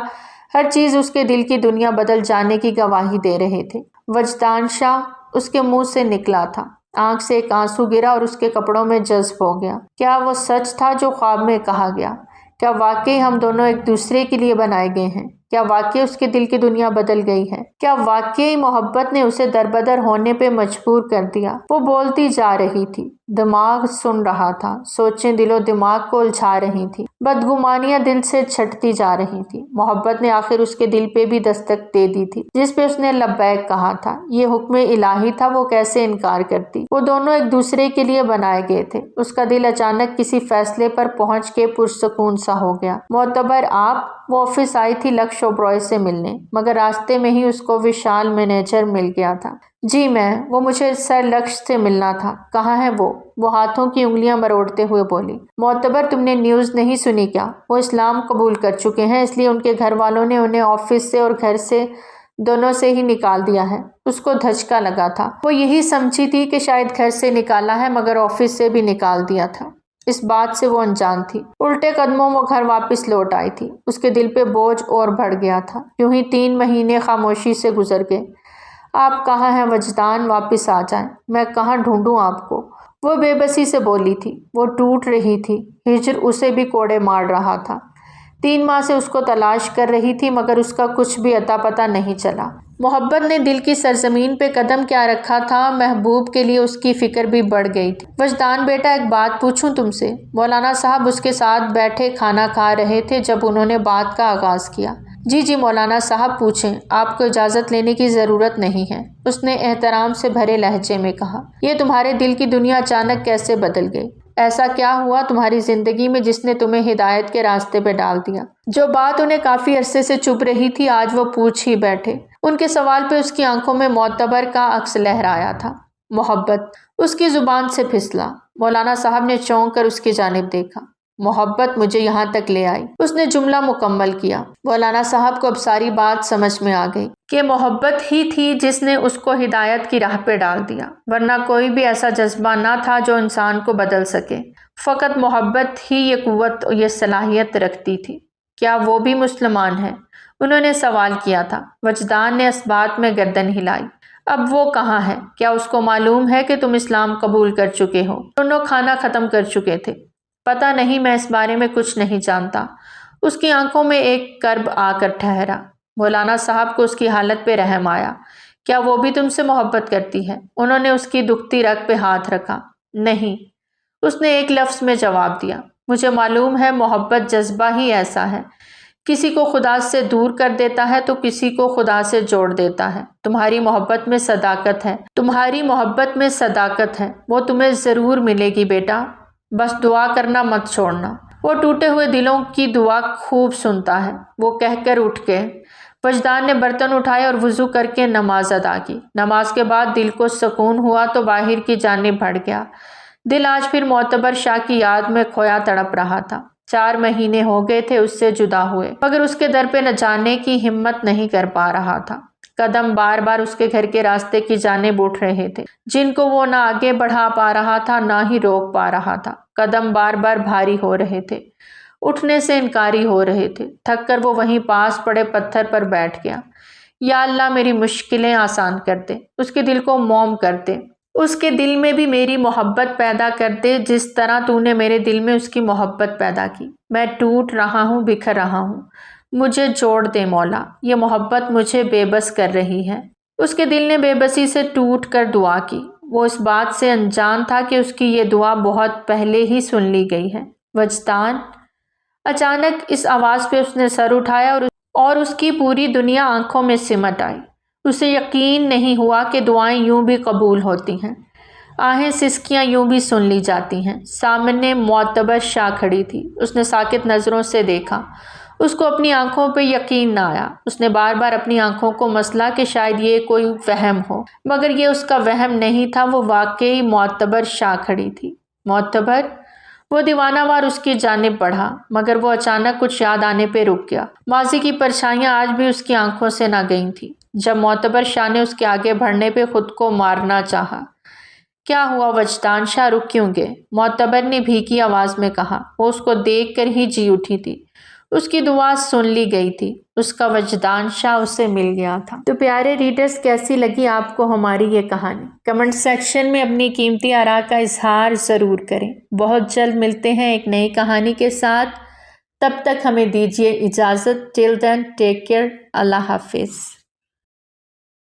ہر چیز اس کے دل کی دنیا بدل جانے کی گواہی دے رہے تھے۔ وجدان شاہ اس کے منہ سے نکلا تھا۔ آنکھ سے ایک آنسو گرا اور اس کے کپڑوں میں جذب ہو گیا۔ کیا وہ سچ تھا جو خواب میں کہا گیا؟ کیا واقعی ہم دونوں ایک دوسرے کے لیے بنائے گئے ہیں؟ کیا واقعی اس کے دل کی دنیا بدل گئی ہے؟ کیا واقعی محبت نے اسے دربدر ہونے پہ مجبور کر دیا؟ وہ بولتی جا رہی تھی، دماغ سن رہا تھا، سوچیں دل و دماغ کو الجھا رہی تھی، بدگمانیاں دل سے چھٹتی جا رہی تھی۔ محبت نے آخر اس کے دل پہ بھی دستک دے دی تھی، جس پہ اس نے لبیک کہا تھا۔ یہ حکم الہی تھا، وہ کیسے انکار کرتی؟ وہ دونوں ایک دوسرے کے لیے بنائے گئے تھے۔ اس کا دل اچانک کسی فیصلے پر پہنچ کے پرسکون سا ہو گیا۔ معتبر آپ، وہ آفس آئی تھی لکش اوبرائے سے ملنے، مگر راستے میں ہی اس کو وشال مینیجر مل گیا تھا۔ جی وہ مجھے سر لکش سے ملنا تھا۔ کہاں ہے وہ ہاتھوں کی انگلیاں مروڑتے ہوئے بولی۔ معتبر، تم نے نیوز نہیں سنی کیا؟ وہ اسلام قبول کر چکے ہیں، اس لیے ان کے گھر والوں نے انہیں آفس سے اور گھر سے دونوں سے ہی نکال دیا ہے۔ اس کو دھچکا لگا تھا۔ وہ یہی سمجھی تھی کہ شاید گھر سے نکالا ہے، مگر آفس سے بھی نکال دیا تھا۔ اس بات سے وہ انجان تھی۔ الٹے قدموں وہ گھر واپس لوٹ آئی تھی۔ اس کے دل پہ بوجھ اور بڑھ گیا تھا۔ یوں ہی 3 مہینے خاموشی سے گزر گئے۔ آپ کہاں ہیں وجدان؟ واپس آ جائیں، میں کہاں ڈھونڈوں آپ کو؟ وہ بے بسی سے بولی تھی۔ وہ ٹوٹ رہی تھی۔ ہجر اسے بھی کوڑے مار رہا تھا۔ 3 ماہ سے اس کو تلاش کر رہی تھی، مگر اس کا کچھ بھی اتا پتہ نہیں چلا۔ محبت نے دل کی سرزمین پہ قدم کیا رکھا تھا، محبوب کے لیے اس کی فکر بھی بڑھ گئی تھی۔ وجدان بیٹا، ایک بات پوچھوں تم سے؟ مولانا صاحب اس کے ساتھ بیٹھے کھانا کھا رہے تھے جب انہوں نے بات کا آغاز کیا۔ جی جی مولانا صاحب پوچھیں، آپ کو اجازت لینے کی ضرورت نہیں ہے، اس نے احترام سے بھرے لہجے میں کہا۔ یہ تمہارے دل کی دنیا اچانک کیسے بدل گئی؟ ایسا کیا ہوا تمہاری زندگی میں جس نے تمہیں ہدایت کے راستے پہ ڈال دیا؟ جو بات انہیں کافی عرصے سے چپ رہی تھی آج وہ پوچھ ہی بیٹھے۔ ان کے سوال پہ اس کی آنکھوں میں معتبر کا عکس لہرایا تھا۔ محبت اس کی زبان سے پھسلا۔ مولانا صاحب نے چونک کر اس کی جانب دیکھا۔ محبت مجھے یہاں تک لے آئی، اس نے جملہ مکمل کیا۔ مولانا صاحب کو اب ساری بات سمجھ میں آ گئی کہ محبت ہی تھی جس نے اس کو ہدایت کی راہ پہ ڈال دیا، ورنہ کوئی بھی ایسا جذبہ نہ تھا جو انسان کو بدل سکے۔ فقط محبت ہی یہ قوت، یہ صلاحیت رکھتی تھی۔ کیا وہ بھی مسلمان ہے؟ انہوں نے سوال کیا تھا۔ وجدان نے اس بات میں گردن ہلائی۔ اب وہ کہاں ہے؟ کیا اس کو معلوم ہے کہ تم اسلام قبول کر چکے ہو؟ دونوں کھانا ختم کر چکے تھے۔ پتہ نہیں، میں اس بارے میں کچھ نہیں جانتا۔ اس کی آنکھوں میں ایک کرب آ کر ٹھہرا۔ مولانا صاحب کو اس کی حالت پہ رحم آیا۔ کیا وہ بھی تم سے محبت کرتی ہے؟ انہوں نے اس کی دکھتی رگ پہ ہاتھ رکھا۔ نہیں، اس نے ایک لفظ میں جواب دیا۔ مجھے معلوم ہے، محبت جذبہ ہی ایسا ہے، کسی کو خدا سے دور کر دیتا ہے تو کسی کو خدا سے جوڑ دیتا ہے۔ تمہاری محبت میں صداقت ہے، تمہاری محبت میں صداقت ہے، وہ تمہیں ضرور ملے گی بیٹا، بس دعا کرنا مت چھوڑنا۔ وہ ٹوٹے ہوئے دلوں کی دعا خوب سنتا ہے، وہ کہہ کر اٹھ گئے۔ وجدان نے برتن اٹھائے اور وضو کر کے نماز ادا کی۔ نماز کے بعد دل کو سکون ہوا تو باہر کی جانب بڑھ گیا۔ دل آج پھر معتبر شاہ کی یاد میں کھویا تڑپ رہا تھا۔ 4 مہینے ہو گئے تھے اس سے جدا ہوئے، مگر اس کے در پہ نہ جانے کی ہمت نہیں کر پا رہا تھا۔ قدم بار بار اس کے گھر کے راستے کی جانب اٹھ رہے تھے، جن کو وہ نہ آگے بڑھا پا رہا تھا نہ ہی روک پا رہا تھا۔ قدم بار بار بھاری ہو رہے تھے، اٹھنے سے انکاری ہو رہے تھے۔ تھک کر وہ وہیں پاس پڑے پتھر پر بیٹھ گیا۔ یا اللہ میری مشکلیں آسان کر دے، اس کے دل کو موم کر دے، اس کے دل میں بھی میری محبت پیدا کر دے جس طرح تو نے میرے دل میں اس کی محبت پیدا کی۔ میں ٹوٹ رہا ہوں، بکھر رہا ہوں، مجھے جوڑ دے مولا، یہ محبت مجھے بے بس کر رہی ہے۔ اس کے دل نے بے بسی سے ٹوٹ کر دعا کی۔ وہ اس بات سے انجان تھا کہ اس کی یہ دعا بہت پہلے ہی سن لی گئی ہے۔ وجدان، اچانک اس آواز پہ اس نے سر اٹھایا اور اس کی پوری دنیا آنکھوں میں سمٹ آئی۔ اسے یقین نہیں ہوا کہ دعائیں یوں بھی قبول ہوتی ہیں، آہیں سسکیاں یوں بھی سن لی جاتی ہیں۔ سامنے معتبر شاہ کھڑی تھی۔ اس نے ساکت نظروں سے دیکھا۔ اس کو اپنی آنکھوں پہ یقین نہ آیا۔ اس نے بار بار اپنی آنکھوں کو مسلا کہ شاید یہ کوئی وہم ہو، مگر یہ اس کا وہم نہیں تھا، وہ واقعی معتبر شاہ کھڑی تھی۔ معتبر؟ وہ دیوانہ وار اس کی جانب بڑھا، مگر وہ اچانک کچھ یاد آنے پہ رک گیا۔ ماضی کی پرچھائیاں آج بھی اس کی آنکھوں سے نہ گئی تھیں۔ جب معتبر شاہ نے اس کے آگے بڑھنے پہ خود کو مارنا چاہا۔ کیا ہوا وجدان شاہ، رک کیوں گئے؟ معتبر نے بھیگی آواز میں کہا۔ وہ اس کو دیکھ کر ہی جی اٹھی تھی، اس کی دعا سن لی گئی تھی، اس کا وجدان شاہ اسے مل گیا تھا۔ تو پیارے ریڈرز، کیسی لگی آپ کو ہماری یہ کہانی؟ کمنٹ سیکشن میں اپنی قیمتی آراء کا اظہار ضرور کریں۔ بہت جلد ملتے ہیں ایک نئی کہانی کے ساتھ، تب تک ہمیں دیجیے اجازت۔ ٹل دین ٹیک کیئر، اللہ حافظ۔